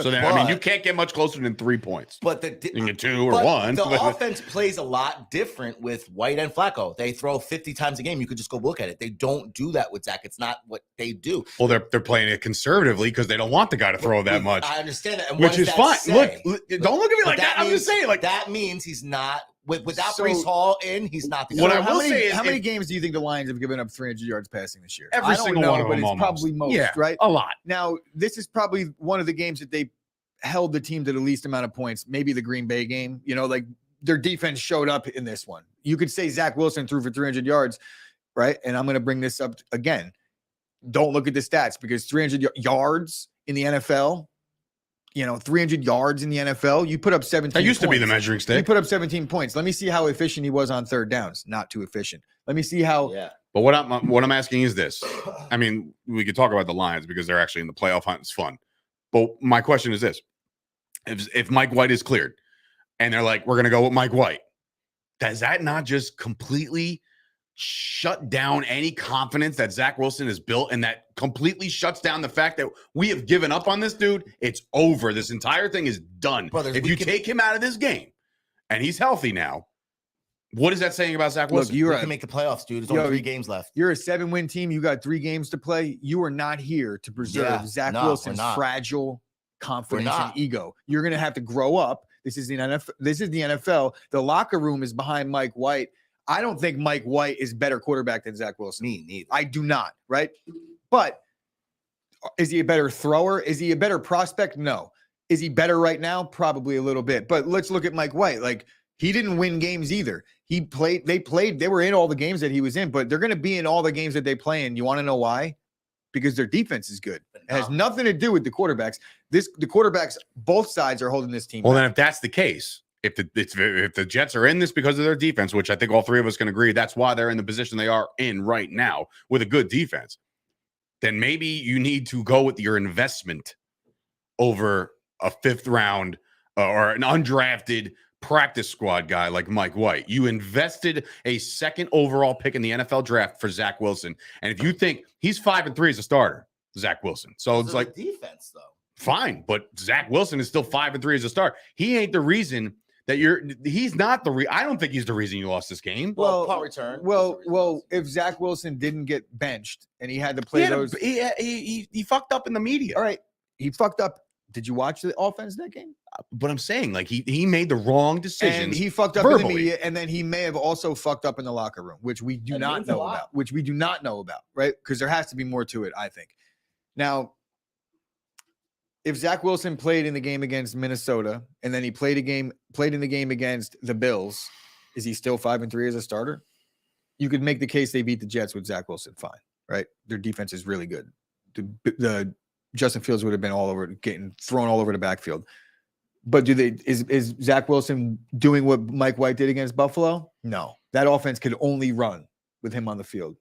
[SPEAKER 1] So then, I mean, you
[SPEAKER 3] But-
[SPEAKER 1] can't get much closer than 3 points.
[SPEAKER 3] But
[SPEAKER 1] You can get 2 or
[SPEAKER 3] but
[SPEAKER 1] 1.
[SPEAKER 3] the
[SPEAKER 1] but-
[SPEAKER 3] offense plays a lot different with White and Flacco. They throw 50 times a game. You could just go look at it. They don't do that with Zach. It's not what they do.
[SPEAKER 1] Well, they're playing it conservatively because they don't want the guy to throw that much,
[SPEAKER 3] I understand that. And
[SPEAKER 1] which
[SPEAKER 3] what
[SPEAKER 1] is
[SPEAKER 3] does
[SPEAKER 1] fine.
[SPEAKER 3] that say?
[SPEAKER 1] Look, don't look at me
[SPEAKER 3] But
[SPEAKER 1] like that. I'm just saying, like
[SPEAKER 3] that means he's not without
[SPEAKER 2] So-
[SPEAKER 3] Brees Hall in. He's not the guy.
[SPEAKER 1] What I
[SPEAKER 2] how
[SPEAKER 1] will
[SPEAKER 2] many,
[SPEAKER 1] say is
[SPEAKER 2] how many
[SPEAKER 1] if-
[SPEAKER 2] games do you think the Lions have given up 300 yards passing this year?
[SPEAKER 1] every
[SPEAKER 2] I don't
[SPEAKER 1] single
[SPEAKER 2] know,
[SPEAKER 1] one of
[SPEAKER 2] but
[SPEAKER 1] them,
[SPEAKER 2] it's
[SPEAKER 1] almost.
[SPEAKER 2] probably most,
[SPEAKER 1] Yeah,
[SPEAKER 2] right?
[SPEAKER 1] a lot.
[SPEAKER 2] Now, this is probably one of the games that they held the team to the least amount of points. Maybe the Green Bay game. You know, like their defense showed up in this one. You could say Zach Wilson threw for 300 yards, right? And I'm going to bring this up again. Don't look at the stats because 300 yards in the NFL, 300 yards in the NFL, you put up 17
[SPEAKER 1] That used to be the
[SPEAKER 2] points.
[SPEAKER 1] measuring
[SPEAKER 2] You
[SPEAKER 1] stick.
[SPEAKER 2] put up 17 points. Let me see how efficient he was on third downs. Not too efficient. Let me see how.
[SPEAKER 3] Yeah.
[SPEAKER 1] But what I'm asking is this. I mean, we could talk about the Lions because they're actually in the playoff hunt. It's fun. But my question is this. If Mike White is cleared and they're like, we're going to go with Mike White, does that not just completely shut down any confidence that Zach Wilson has built, and that completely shuts down the fact that we have given up on this dude? It's over. This entire thing is done.
[SPEAKER 3] Brothers,
[SPEAKER 1] if
[SPEAKER 3] we
[SPEAKER 1] you
[SPEAKER 3] can-
[SPEAKER 1] take him out of this game and he's healthy now, what is that saying about Zach Wilson?
[SPEAKER 2] Look,
[SPEAKER 3] We can make the playoffs, dude. There's only 3 games left.
[SPEAKER 2] You're a 7-win team. You got 3 games to play. You are not here to preserve
[SPEAKER 3] Yeah,
[SPEAKER 2] Zach
[SPEAKER 3] no, we're
[SPEAKER 2] Wilson's
[SPEAKER 3] not.
[SPEAKER 2] fragile confidence and
[SPEAKER 3] not.
[SPEAKER 2] ego. You're going to have to grow up. This is the NFL. This is the NFL. The locker room is behind Mike White. I don't think Mike White is better quarterback than Zach Wilson.
[SPEAKER 3] Me neither.
[SPEAKER 2] I do not, right? But is he a better thrower? Is he a better prospect? No. Is he better right now? Probably a little bit. But let's look at Mike White. Like, he didn't win games either. They were in all the games that he was in, but they're going to be in all the games that they play in. You want to know why? Because their defense is good. It has nothing to do with the quarterbacks. The quarterbacks, both sides are holding this team
[SPEAKER 1] Well,
[SPEAKER 2] back.
[SPEAKER 1] then if that's the case, if the Jets are in this because of their defense, which I think all 3 of us can agree, that's why they're in the position they are in right now with a good defense, then maybe you need to go with your investment over a 5th round or an undrafted practice squad guy like Mike White. You invested a 2nd overall pick in the NFL draft for Zach Wilson. And if you think he's 5-3 as a starter, Zach Wilson. So it's like
[SPEAKER 3] defense, though.
[SPEAKER 1] fine, but Zach Wilson is still 5-3 as a starter. He ain't the reason that he's not the I don't think he's the reason you lost this game.
[SPEAKER 3] Well, punt return.
[SPEAKER 2] Well, if Zach Wilson didn't get benched and he had to play those,
[SPEAKER 1] He fucked up in the media.
[SPEAKER 2] all right, he fucked up. Did you watch the offense that game?
[SPEAKER 1] But I'm saying, like, he made the wrong decisions.
[SPEAKER 2] And he fucked up in the
[SPEAKER 1] verbally.
[SPEAKER 2] media, and then he may have also fucked up in the locker room, which we do not know about. Which we do not know about, right? Because there has to be more to it, I think. Now, if Zach Wilson played in the game against Minnesota, and then he played in the game against the Bills, is he still 5-3 as a starter? You could make the case they beat the Jets with Zach Wilson, fine, right? Their defense is really good. The Justin Fields would have been getting thrown all over the backfield. But is Zach Wilson doing what Mike White did against Buffalo? No. That offense could only run with him on the field,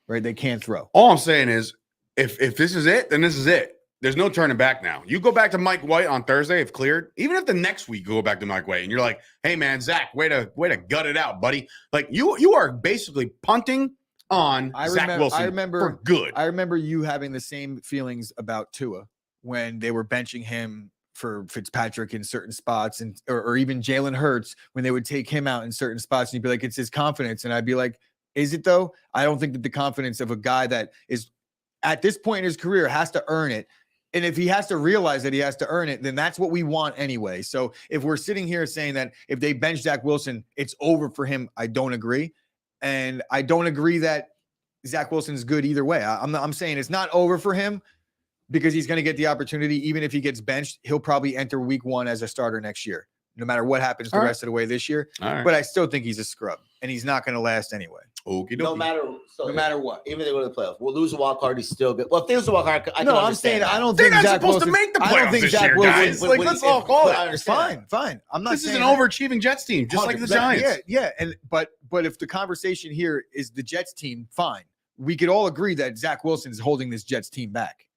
[SPEAKER 2] right? They can't throw.
[SPEAKER 1] All I'm saying is, if this is it, then this is it. There's no turning back now. You go back to Mike White on Thursday, if cleared. Even if the next week you go back to Mike White and you're like, hey man, Zach, way to gut it out, buddy. Like you are basically punting on Zach Wilson for good.
[SPEAKER 2] I remember you having the same feelings about Tua when they were benching him for Fitzpatrick in certain spots, and or even Jalen Hurts when they would take him out in certain spots, and you'd be like, it's his confidence. And I'd be like, is it though? I don't think that the confidence of a guy that is at this point in his career has to earn it. And if he has to realize that he has to earn it, then that's what we want anyway. So if we're sitting here saying that if they bench Zach Wilson, it's over for him, I don't agree. And I don't agree that Zach Wilson's good either way. I'm saying it's not over for him because he's going to get the opportunity. Even if he gets benched, he'll probably enter week 1 as a starter next year, no matter what happens the rest of the way this year. But I still think he's a scrub, and he's not going to last anyway.
[SPEAKER 3] No matter what,
[SPEAKER 2] even
[SPEAKER 3] if they go to the playoffs, we'll lose a wild card. He's still good. Well, if they lose a wild card,
[SPEAKER 2] I'm saying I don't
[SPEAKER 1] They're
[SPEAKER 2] think
[SPEAKER 1] not
[SPEAKER 2] Zach
[SPEAKER 1] supposed
[SPEAKER 2] Wilson,
[SPEAKER 1] to make the playoffs this year, guys. Like, let's all call it.
[SPEAKER 2] Fine. I'm not.
[SPEAKER 1] This is
[SPEAKER 2] saying
[SPEAKER 1] an overachieving Jets team, just like the Giants.
[SPEAKER 2] Yeah. And but if the conversation here is the Jets team, fine. We could all agree that Zach Wilson is holding this Jets team back.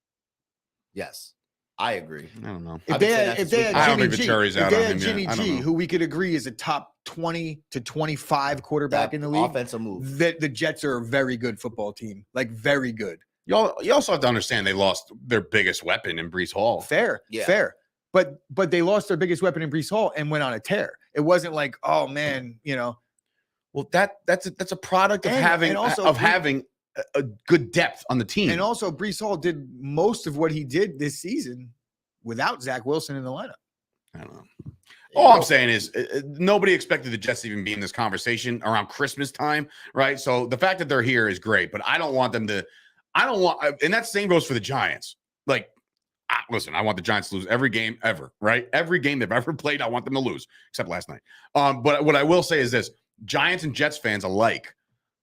[SPEAKER 3] Yes, I agree.
[SPEAKER 1] I don't know.
[SPEAKER 2] If they had Jimmy G, who we could agree is a top 20 to 25 quarterback in the league,
[SPEAKER 3] offensive move,
[SPEAKER 2] that the Jets are a very good football team, like very good.
[SPEAKER 1] You also have to understand they lost their biggest weapon in Breece Hall.
[SPEAKER 2] Fair. But they lost their biggest weapon in Breece Hall and went on a tear. It wasn't like, oh man,
[SPEAKER 1] Well, that's a product of having a good depth on the team.
[SPEAKER 2] And also, Breece Hall did most of what he did this season without Zach Wilson in the lineup.
[SPEAKER 1] I don't know. All I'm saying is nobody expected the Jets to even be in this conversation around Christmas time, right? So the fact that they're here is great, but I don't want them to. And that same goes for the Giants. Like, listen, I want the Giants to lose every game ever, right? Every game they've ever played, I want them to lose, except last night. But what I will say is this: Giants and Jets fans alike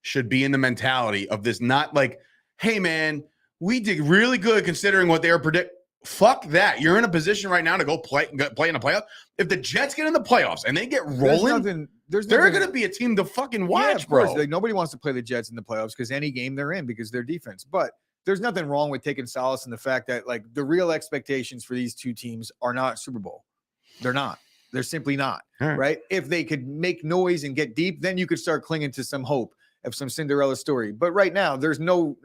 [SPEAKER 1] should be in the mentality of this, not like, hey, man, we did really good considering what they were predicting. Fuck that. You're in a position right now to go play in the playoffs. If the Jets get in the playoffs and they get rolling, they're going to be a team to fucking watch, bro.
[SPEAKER 2] Like, nobody wants to play the Jets in the playoffs because any game they're in because their defense. But there's nothing wrong with taking solace in the fact that, like, the real expectations for these two teams are not Super Bowl. They're not. They're simply not, right? If they could make noise and get deep, then you could start clinging to some hope of some Cinderella story. But right now, there's no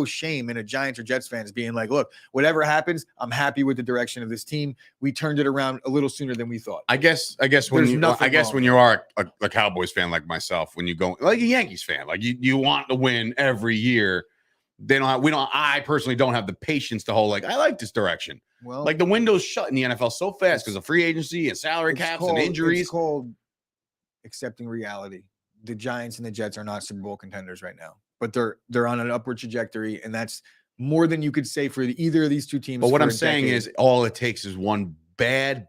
[SPEAKER 2] shame in a Giants or Jets fans being like, look, whatever happens, I'm happy with the direction of this team. We turned it around a little sooner than we thought.
[SPEAKER 1] I guess when you are a Cowboys fan like myself, when you go like a Yankees fan, like you want to win every year. I personally don't have the patience to hold, like, I like this direction. Well, like the window's shut in the NFL so fast because of free agency and salary caps and injuries.
[SPEAKER 2] It's called accepting reality. The Giants and the Jets are not Super Bowl contenders right now, but they're on an upward trajectory, and that's more than you could say for either of these two teams.
[SPEAKER 1] But what I'm saying is, all it takes is one bad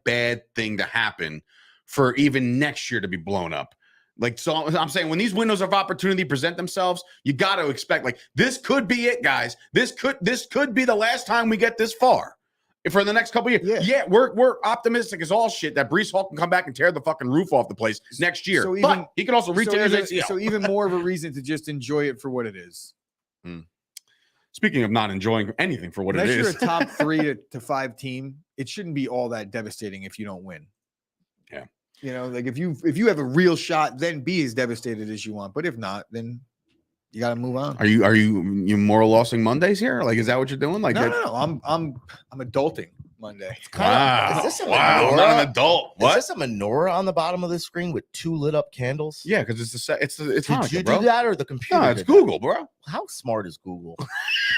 [SPEAKER 1] thing to happen for even next year to be blown up. Like, so I'm saying when these windows of opportunity present themselves, you got to expect, like, this could be it, guys. This could be the last time we get this far. For the next couple of years. Yeah, we're optimistic as all shit that Breece Hall can come back and tear the fucking roof off the place next year. But he can also re-tear his ACL.
[SPEAKER 2] So even more of a reason to just enjoy it for what it is.
[SPEAKER 1] Speaking of not enjoying anything for what it is.
[SPEAKER 2] Unless you're a top 3 to 5 team, it shouldn't be all that devastating if you don't win.
[SPEAKER 1] Yeah.
[SPEAKER 2] Like if you have a real shot, then be as devastated as you want. But if not, then you got to move on.
[SPEAKER 1] Are you moral lossing Mondays here? Like, is that what you're doing? Like,
[SPEAKER 2] no. I'm adulting Monday.
[SPEAKER 1] Wow.
[SPEAKER 3] Is this a
[SPEAKER 1] menorah? Not an adult. What?
[SPEAKER 3] Is this a menorah on the bottom of the screen with 2 lit up candles?
[SPEAKER 1] Yeah, because it's
[SPEAKER 3] Did
[SPEAKER 1] Hanukkah,
[SPEAKER 3] you
[SPEAKER 1] bro.
[SPEAKER 3] do that or the computer?
[SPEAKER 1] No, it's Google, bro.
[SPEAKER 3] How smart is Google?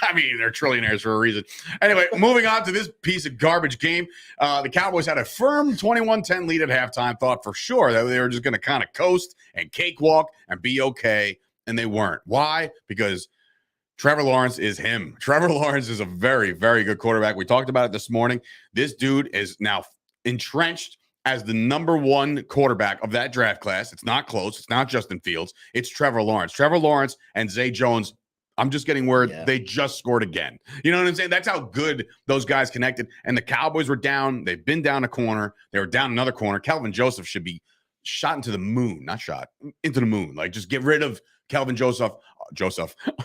[SPEAKER 1] I mean, they're trillionaires for a reason. Anyway, moving on to this piece of garbage game. The Cowboys had a firm 21-10 lead at halftime. Thought for sure that they were just going to kind of coast and cakewalk and be okay. And they weren't. Why? Because Trevor Lawrence is him. Trevor Lawrence is a very, very good quarterback. We talked about it this morning. This dude is now entrenched as the number 1 quarterback of that draft class. It's not close. It's not Justin Fields. It's Trevor Lawrence. Trevor Lawrence and Zay Jones, I'm just getting word they just scored again. You know what I'm saying? That's how good those guys connected. And the Cowboys were down. They've been down a corner. They were down another corner. Kelvin Joseph should be shot into the moon. Not shot, into the moon. Like, just get rid of Kelvin Joseph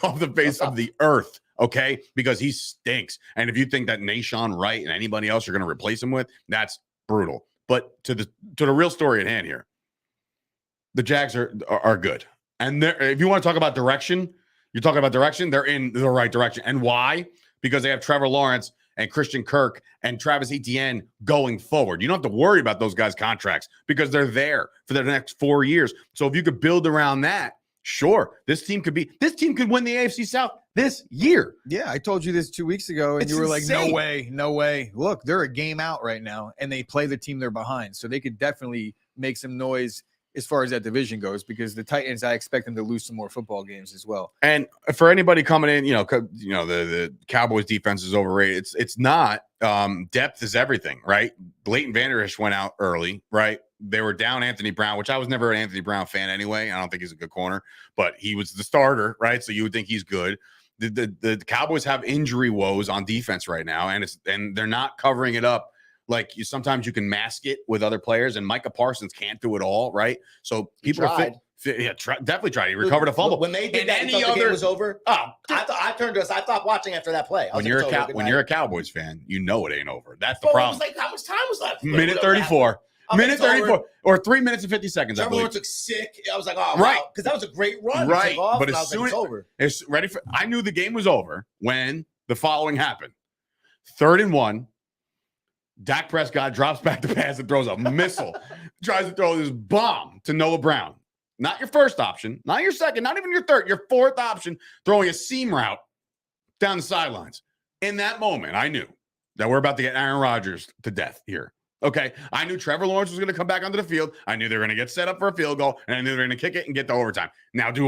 [SPEAKER 1] off the face of the earth, okay? Because he stinks. And if you think that Nashawn Wright and anybody else you're going to replace him with, that's brutal. But to the real story at hand here, the Jags are good. And if you want to talk about direction, you're talking about direction, they're in the right direction. And why? Because they have Trevor Lawrence and Christian Kirk and Travis Etienne going forward. You don't have to worry about those guys' contracts because they're there for the next 4 years. So if you could build around that, sure, this team could win the AFC South this year.
[SPEAKER 2] Yeah, I told you this 2 weeks ago, and
[SPEAKER 1] It's
[SPEAKER 2] you were
[SPEAKER 1] insane.
[SPEAKER 2] like, no way. Look, they're a game out right now, and they play the team they're behind. So they could definitely make some noise as far as that division goes, because the Titans, I expect them to lose some more football games as well.
[SPEAKER 1] And for anybody coming in, the Cowboys defense is overrated. It's not. Depth is everything, right? Leighton Vander Esch went out early, right? They were down Anthony Brown, which I was never an Anthony Brown fan anyway. I don't think he's a good corner, but he was the starter, right? So you would think he's good. The Cowboys have injury woes on defense right now, and they're not covering it up. Like sometimes you can mask it with other players, and Micah Parsons can't do it all, right? So people are definitely tried. He recovered a fumble.
[SPEAKER 3] When they did that, the game was over.
[SPEAKER 1] Oh,
[SPEAKER 3] I turned to us. I stopped watching after that play.
[SPEAKER 1] When you're a Cowboys fan, you know it ain't over. That's the problem.
[SPEAKER 3] It was like, how much time was left?
[SPEAKER 1] Minute 34. Minute 34 or 3 minutes and 50 seconds.
[SPEAKER 3] Trevor Lawrence looked sick. I was like, oh,
[SPEAKER 1] right,
[SPEAKER 3] because that was a great run.
[SPEAKER 1] Right, but
[SPEAKER 3] as soon as it's over,
[SPEAKER 1] it's ready for. I knew the game was over when the following happened: 3rd and 1. Dak Prescott drops back to pass and throws a missile. Tries to throw this bomb to Noah Brown. Not your first option, not your second, not even your third, your fourth option, throwing a seam route down the sidelines. In that moment, I knew that we're about to get Aaron Rodgers to death here. Okay, I knew Trevor Lawrence was going to come back onto the field. I knew they were going to get set up for a field goal, and I knew they were going to kick it and get to overtime. Now, did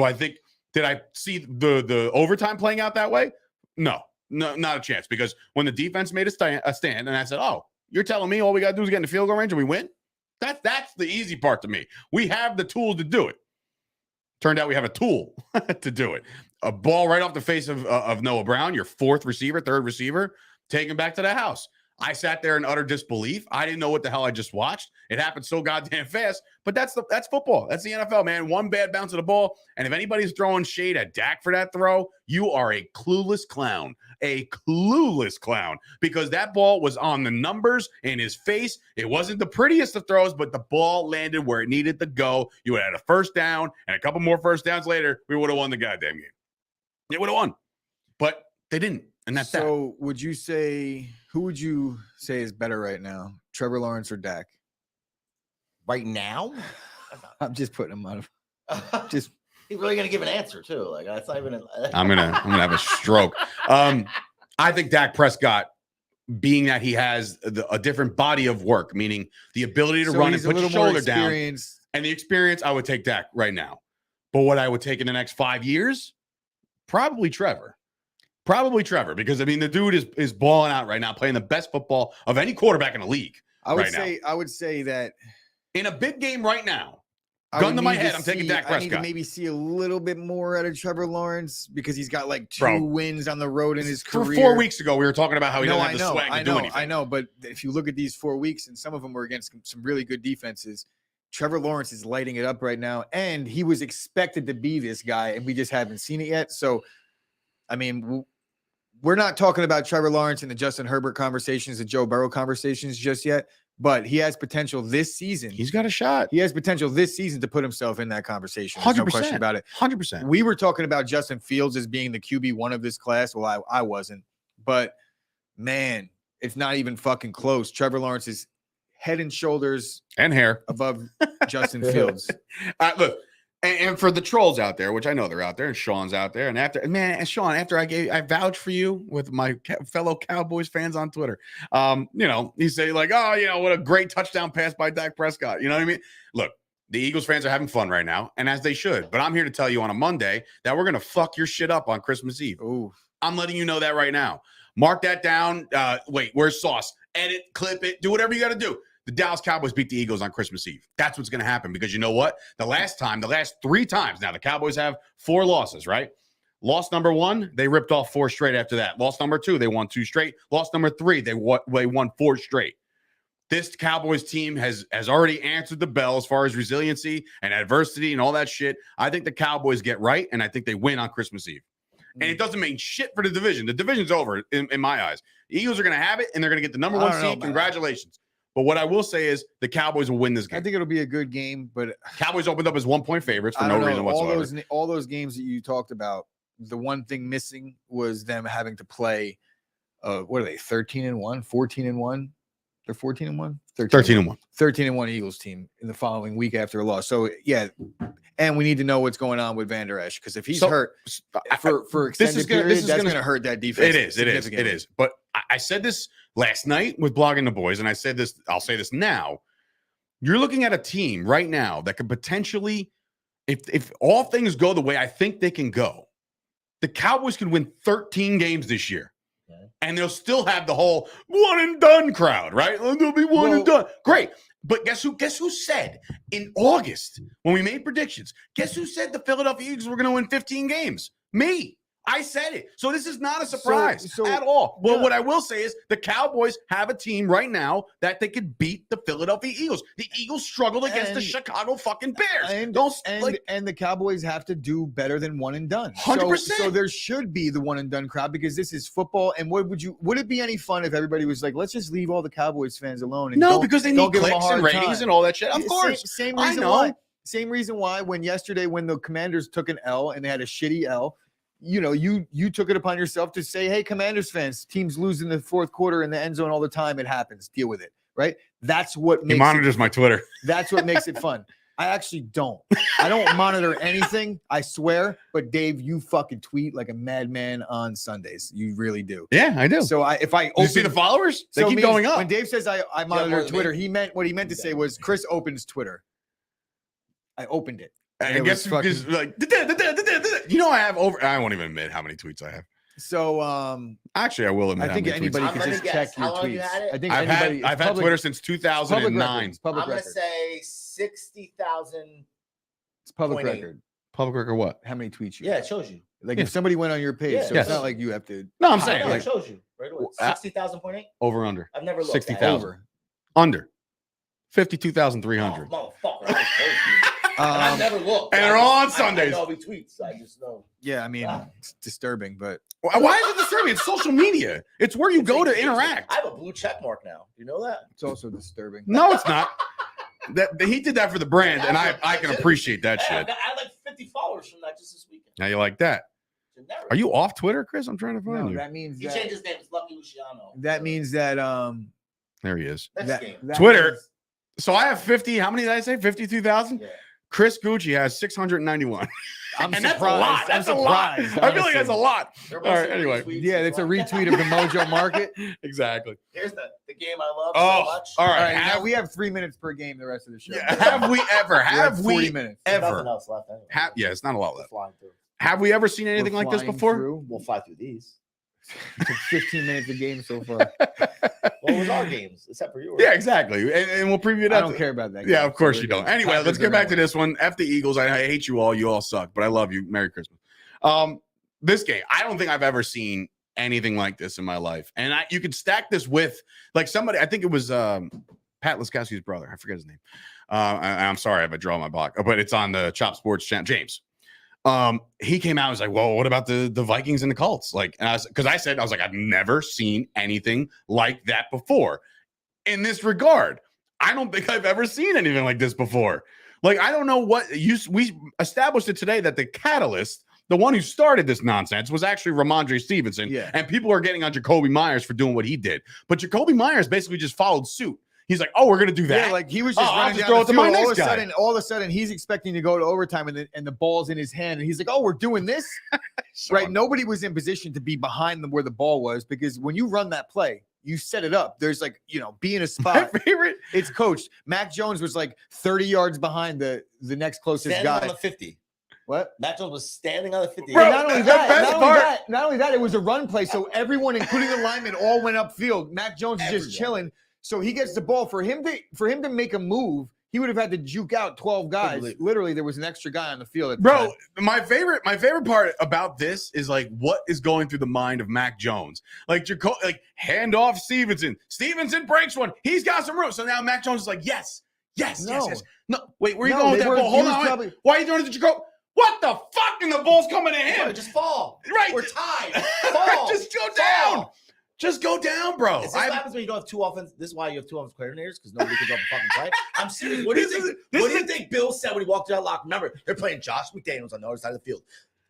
[SPEAKER 1] I see the overtime playing out that way? No, not a chance. Because when the defense made a stand, and I said, "Oh, you're telling me all we got to do is get in the field goal range and we win?" That's the easy part to me. We have the tools to do it. Turned out we have a tool to do it. A ball right off the face of Noah Brown, your third receiver, taken back to the house. I sat there in utter disbelief. I didn't know what the hell I just watched. It happened so goddamn fast. But that's football. That's the NFL, man. One bad bounce of the ball. And if anybody's throwing shade at Dak for that throw, you are a clueless clown. A clueless clown. Because that ball was on the numbers in his face. It wasn't the prettiest of throws, but the ball landed where it needed to go. You would have had a first down, and a couple more first downs later, we would have won the goddamn game. It would have won. But they didn't. And that's that.
[SPEAKER 2] So who would you say is better right now? Trevor Lawrence or Dak?
[SPEAKER 3] Right now?
[SPEAKER 2] I'm just putting him out of just
[SPEAKER 3] He's really gonna give an answer too. Like that's not even
[SPEAKER 1] I'm gonna have a stroke. I think Dak Prescott, being that he has a different body of work, meaning the ability to run and put your shoulder down, and the experience, I would take Dak right now. But what I would take in the next 5 years, probably Trevor. Because I mean the dude is balling out right now, playing the best football of any quarterback in the league.
[SPEAKER 2] I would say that
[SPEAKER 1] in a big game right now, gun to my head, I'm taking Dak Prescott.
[SPEAKER 2] I need to maybe see a little bit more out of Trevor Lawrence because he's got like 2 wins on the road in his career.
[SPEAKER 1] 4 weeks ago, we were talking about how he doesn't have the swag to do anything.
[SPEAKER 2] I know, but if you look at these 4 weeks, and some of them were against some really good defenses, Trevor Lawrence is lighting it up right now, and he was expected to be this guy, and we just haven't seen it yet. So, I mean, we're not talking about Trevor Lawrence and the Justin Herbert conversations, the Joe Burrow conversations just yet, but he has potential this season.
[SPEAKER 1] He's got a shot.
[SPEAKER 2] He has potential this season to put himself in that conversation. There's
[SPEAKER 1] 100%.
[SPEAKER 2] No question about it.
[SPEAKER 1] 100%.
[SPEAKER 2] We were talking about Justin Fields as being the QB1 of this class. Well, I wasn't. But, man, it's not even fucking close. Trevor Lawrence is head and shoulders
[SPEAKER 1] and hair
[SPEAKER 2] above Justin Fields.
[SPEAKER 1] Look, and for the trolls out there, which I know they're out there, and Sean's out there, and Sean, after I vouched for you with my fellow Cowboys fans on Twitter, he say like, oh, what a great touchdown pass by Dak Prescott. You know what I mean? Look, the Eagles fans are having fun right now, and as they should. But I'm here to tell you on a Monday that we're gonna fuck your shit up on Christmas Eve.
[SPEAKER 2] Ooh.
[SPEAKER 1] I'm letting you know that right now. Mark that down. Wait, where's Sauce? Edit, clip it, do whatever you got to do. The Dallas Cowboys beat the Eagles on Christmas Eve. That's what's going to happen because you know what? The last 3 times, now the Cowboys have 4 losses, right? Loss number 1, they ripped off 4 straight after that. Loss number 2, they won 2 straight. Loss number 3, they won 4 straight. This Cowboys team has already answered the bell as far as resiliency and adversity and all that shit. I think the Cowboys get right, and I think they win on Christmas Eve. And it doesn't mean shit for the division. The division's over in my eyes. The Eagles are going to have it, and they're going to get the number 1 seed. Congratulations. But what I will say is the Cowboys will win this game.
[SPEAKER 2] I think it'll be a good game, but
[SPEAKER 1] Cowboys opened up as 1-point favorites for no reason whatsoever.
[SPEAKER 2] All those games that you talked about, the one thing missing was them having to play what are they? 13-1, 14-1. They're 14-1.
[SPEAKER 1] 13-1.
[SPEAKER 2] 13-1 Eagles team in the following week after a loss. So yeah, and we need to know what's going on with Van Der Esch, because if he's hurt for extended period, that's going to hurt that defense.
[SPEAKER 1] It is. But I said this last night with Blogging the Boys, and I said this. I'll say this now. You're looking at a team right now that could potentially, if all things go the way I think they can go, the Cowboys can win 13 games this year. And they'll still have the whole one and done crowd, right? They'll be one and done. Great. But guess who said in August when we made predictions? Guess who said the Philadelphia Eagles were going to win 15 games? Me. I said it. So this is not a surprise at all. Well, what I will say is the Cowboys have a team right now that they could beat the Philadelphia Eagles. The Eagles struggled against the Chicago fucking Bears.
[SPEAKER 2] And the Cowboys have to do better than one and done.
[SPEAKER 1] 100%.
[SPEAKER 2] So there should be the one and done crowd, because this is football. And would it be any fun if everybody was like, let's just leave all the Cowboys fans alone? And
[SPEAKER 1] no, because they need clicks and ratings and all that shit. Of course.
[SPEAKER 2] Same reason why when the Commanders took an L and they had a shitty L, you took it upon yourself to say, hey, Commanders fans, teams lose in the fourth quarter in the end zone all the time. It happens. Deal with it, right? That's what makes
[SPEAKER 1] he monitors my Twitter.
[SPEAKER 2] That's what makes it fun. I actually don't. I don't monitor anything, I swear. But Dave, you fucking tweet like a madman on Sundays. You really do.
[SPEAKER 1] Yeah, I do.
[SPEAKER 2] So if I
[SPEAKER 1] you see the followers, they keep going up.
[SPEAKER 2] When Dave says I monitor Twitter, what he meant to say was Chris opens Twitter. I opened it.
[SPEAKER 1] I guess because like I have over. I won't even admit how many tweets I have.
[SPEAKER 2] So
[SPEAKER 1] actually, I will admit.
[SPEAKER 2] I think anybody can just check your tweets. I think
[SPEAKER 1] I've had Twitter since 2009.
[SPEAKER 2] I'm
[SPEAKER 3] gonna say 60,000.
[SPEAKER 2] It's public record.
[SPEAKER 1] Public record what?
[SPEAKER 2] How many tweets you?
[SPEAKER 3] Yeah, it shows you.
[SPEAKER 2] Like if somebody went on your page, so it's not like you have to.
[SPEAKER 1] No, I'm saying
[SPEAKER 3] it shows you right away. 60,000.8
[SPEAKER 1] over under.
[SPEAKER 3] I've never looked.
[SPEAKER 1] 60,000 under 52,300.
[SPEAKER 3] Oh, motherfucker! I never looked.
[SPEAKER 1] And they're all on Sundays.
[SPEAKER 3] I know tweets. I just know.
[SPEAKER 2] Yeah, I mean, it's disturbing, but
[SPEAKER 1] why is it disturbing? It's social media. It's where you go to interact.
[SPEAKER 3] I have a blue check mark now. You know that?
[SPEAKER 2] It's also disturbing.
[SPEAKER 1] No, it's not. He did that for the brand, and I can appreciate that shit.
[SPEAKER 3] I had like 50 followers from that just this weekend.
[SPEAKER 1] Now you like that? Are you off Twitter, Chris? I'm trying to find you.
[SPEAKER 2] That means
[SPEAKER 3] he changed his name. It's Lucky Luciano.
[SPEAKER 2] That means that
[SPEAKER 1] there he is.
[SPEAKER 3] That
[SPEAKER 1] Twitter. Means, so I have 50. How many did I say? 52,000. Yeah. Chris Gucci has 691.
[SPEAKER 2] I'm
[SPEAKER 1] and
[SPEAKER 2] surprised.
[SPEAKER 1] That's a lot. That's a lot. I feel like that's a lot. All right. Anyway.
[SPEAKER 2] Yeah, it's a retweet of the Mojo Market.
[SPEAKER 1] Exactly.
[SPEAKER 3] Here's the game I love so much.
[SPEAKER 1] All right.
[SPEAKER 2] Now we have 3 minutes per game the rest of the show.
[SPEAKER 1] Yeah, have we ever? Have
[SPEAKER 2] 40 minutes.
[SPEAKER 3] Ever? Nothing else left anyway.
[SPEAKER 1] Yeah, it's not a lot left. Have we ever seen anything like this before?
[SPEAKER 3] We'll fly through these.
[SPEAKER 2] It took 15 minutes a game so far.
[SPEAKER 3] Well, it was our games, except for yours.
[SPEAKER 1] Yeah, exactly. And we'll preview it.
[SPEAKER 2] I don't care about that.
[SPEAKER 1] Yeah, of course you don't. Anyway, let's get back to this one. F the Eagles. I hate you all. You all suck, but I love you. Merry Christmas. This game, I don't think I've ever seen anything like this in my life. And you could stack this with like somebody. I think it was Pat Laskowski's brother. I forget his name. I'm sorry if I draw my block, but it's on the Chop Sports channel. James. He came out and was like, well, what about the Vikings and the Colts? Like, because I said, I've never seen anything like that before. In this regard, I don't think I've ever seen anything like this before. Like, I don't know we established it today that the catalyst, the one who started this nonsense, was actually Ramondre Stevenson.
[SPEAKER 2] Yeah.
[SPEAKER 1] And people are getting on Jacoby Myers for doing what he did. But Jacoby Myers basically just followed suit. He's like, oh, we're going to do that.
[SPEAKER 2] Yeah, like he was just running down the field. All of a sudden, he's expecting to go to overtime, and the ball's in his hand, and he's like, oh, we're doing this? Right? Nobody was in position to be behind them where the ball was, because when you run that play, you set it up. There's like, be in a spot.
[SPEAKER 1] My favorite.
[SPEAKER 2] It's coached. Mac Jones was like 30 yards behind the next closest guy.
[SPEAKER 3] On the 50.
[SPEAKER 2] What?
[SPEAKER 3] Mac Jones was standing on the 50.
[SPEAKER 2] Bro, not only that, it was a run play, so everyone, including the linemen, all went upfield. Mac Jones is just chilling. So he gets the ball. For him to make a move, he would have had to juke out 12 guys. Literally, there was an extra guy on the field at the time.
[SPEAKER 1] My favorite part about this is like what is going through the mind of Mac Jones. Like hand off Stevenson. Stevenson breaks one. He's got some room. So now Mac Jones is like, yes. No, wait, where are you going with that ball? Hold on. Why are you doing it to Jacoby? What the fuck? And the ball's coming to him.
[SPEAKER 3] Just fall.
[SPEAKER 1] Right.
[SPEAKER 3] We're tied. Fall.
[SPEAKER 1] Just go down. Just go down, bro.
[SPEAKER 3] This happens when you don't have two offense. This is why you have two offensive coordinators, because nobody can drop a fucking play. I'm serious. What do you think? What do you think Bill said when he walked through that locker? Remember, they're playing Josh McDaniels on the other side of the field.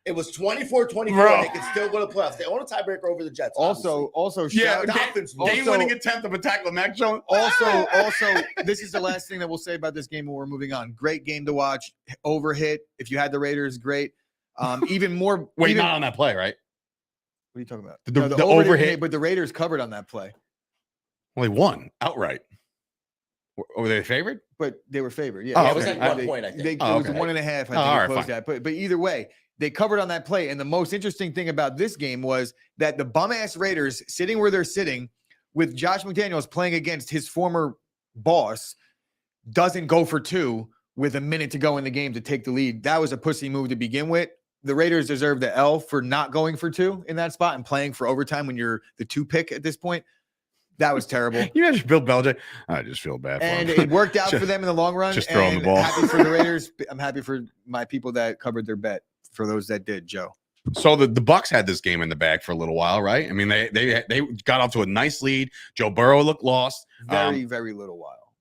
[SPEAKER 3] It was 24-24.
[SPEAKER 1] Bro.
[SPEAKER 3] They could still go to the playoffs. They own a tiebreaker over the Jets.
[SPEAKER 2] Also,
[SPEAKER 1] Yeah,
[SPEAKER 3] Dolphins
[SPEAKER 1] game-winning attempt of attack Lamech Jones.
[SPEAKER 2] Also, this is the last thing that we'll say about this game, and we're moving on. Great game to watch. Overhit. If you had the Raiders, great. Even more.
[SPEAKER 1] Wait, not on that play, right?
[SPEAKER 2] What are you talking about?
[SPEAKER 1] The
[SPEAKER 2] overhit, but the Raiders covered on that play.
[SPEAKER 1] Well, they won outright. Were they favored?
[SPEAKER 2] But they were favored. Yeah,
[SPEAKER 1] Oh,
[SPEAKER 3] Yeah,
[SPEAKER 1] okay.
[SPEAKER 3] it was like 1 point, I think.
[SPEAKER 2] It was
[SPEAKER 1] okay.
[SPEAKER 2] 1.5. I think
[SPEAKER 1] all
[SPEAKER 2] it
[SPEAKER 1] right,
[SPEAKER 2] closed
[SPEAKER 1] fine.
[SPEAKER 2] that. But either way, they covered on that play. And the most interesting thing about this game was that the bum-ass Raiders sitting where they're sitting with Josh McDaniels playing against his former boss doesn't go for 2 with a minute to go in the game to take the lead. That was a pussy move to begin with. The Raiders deserve the L for not going for 2 in that spot and playing for overtime when you're the 2 pick at this point. That was terrible.
[SPEAKER 1] You guys Bill Belichick. I just feel bad for
[SPEAKER 2] And
[SPEAKER 1] him.
[SPEAKER 2] it worked out for them in the long run.
[SPEAKER 1] Just throwing the
[SPEAKER 2] and
[SPEAKER 1] ball.
[SPEAKER 2] Happy for the Raiders. I'm happy for my people that covered their bet. For those that did, Joe.
[SPEAKER 1] So the Bucs had this game in the bag for a little while, right? I mean, they got off to a nice lead. Joe Burrow looked lost.
[SPEAKER 2] Very little while.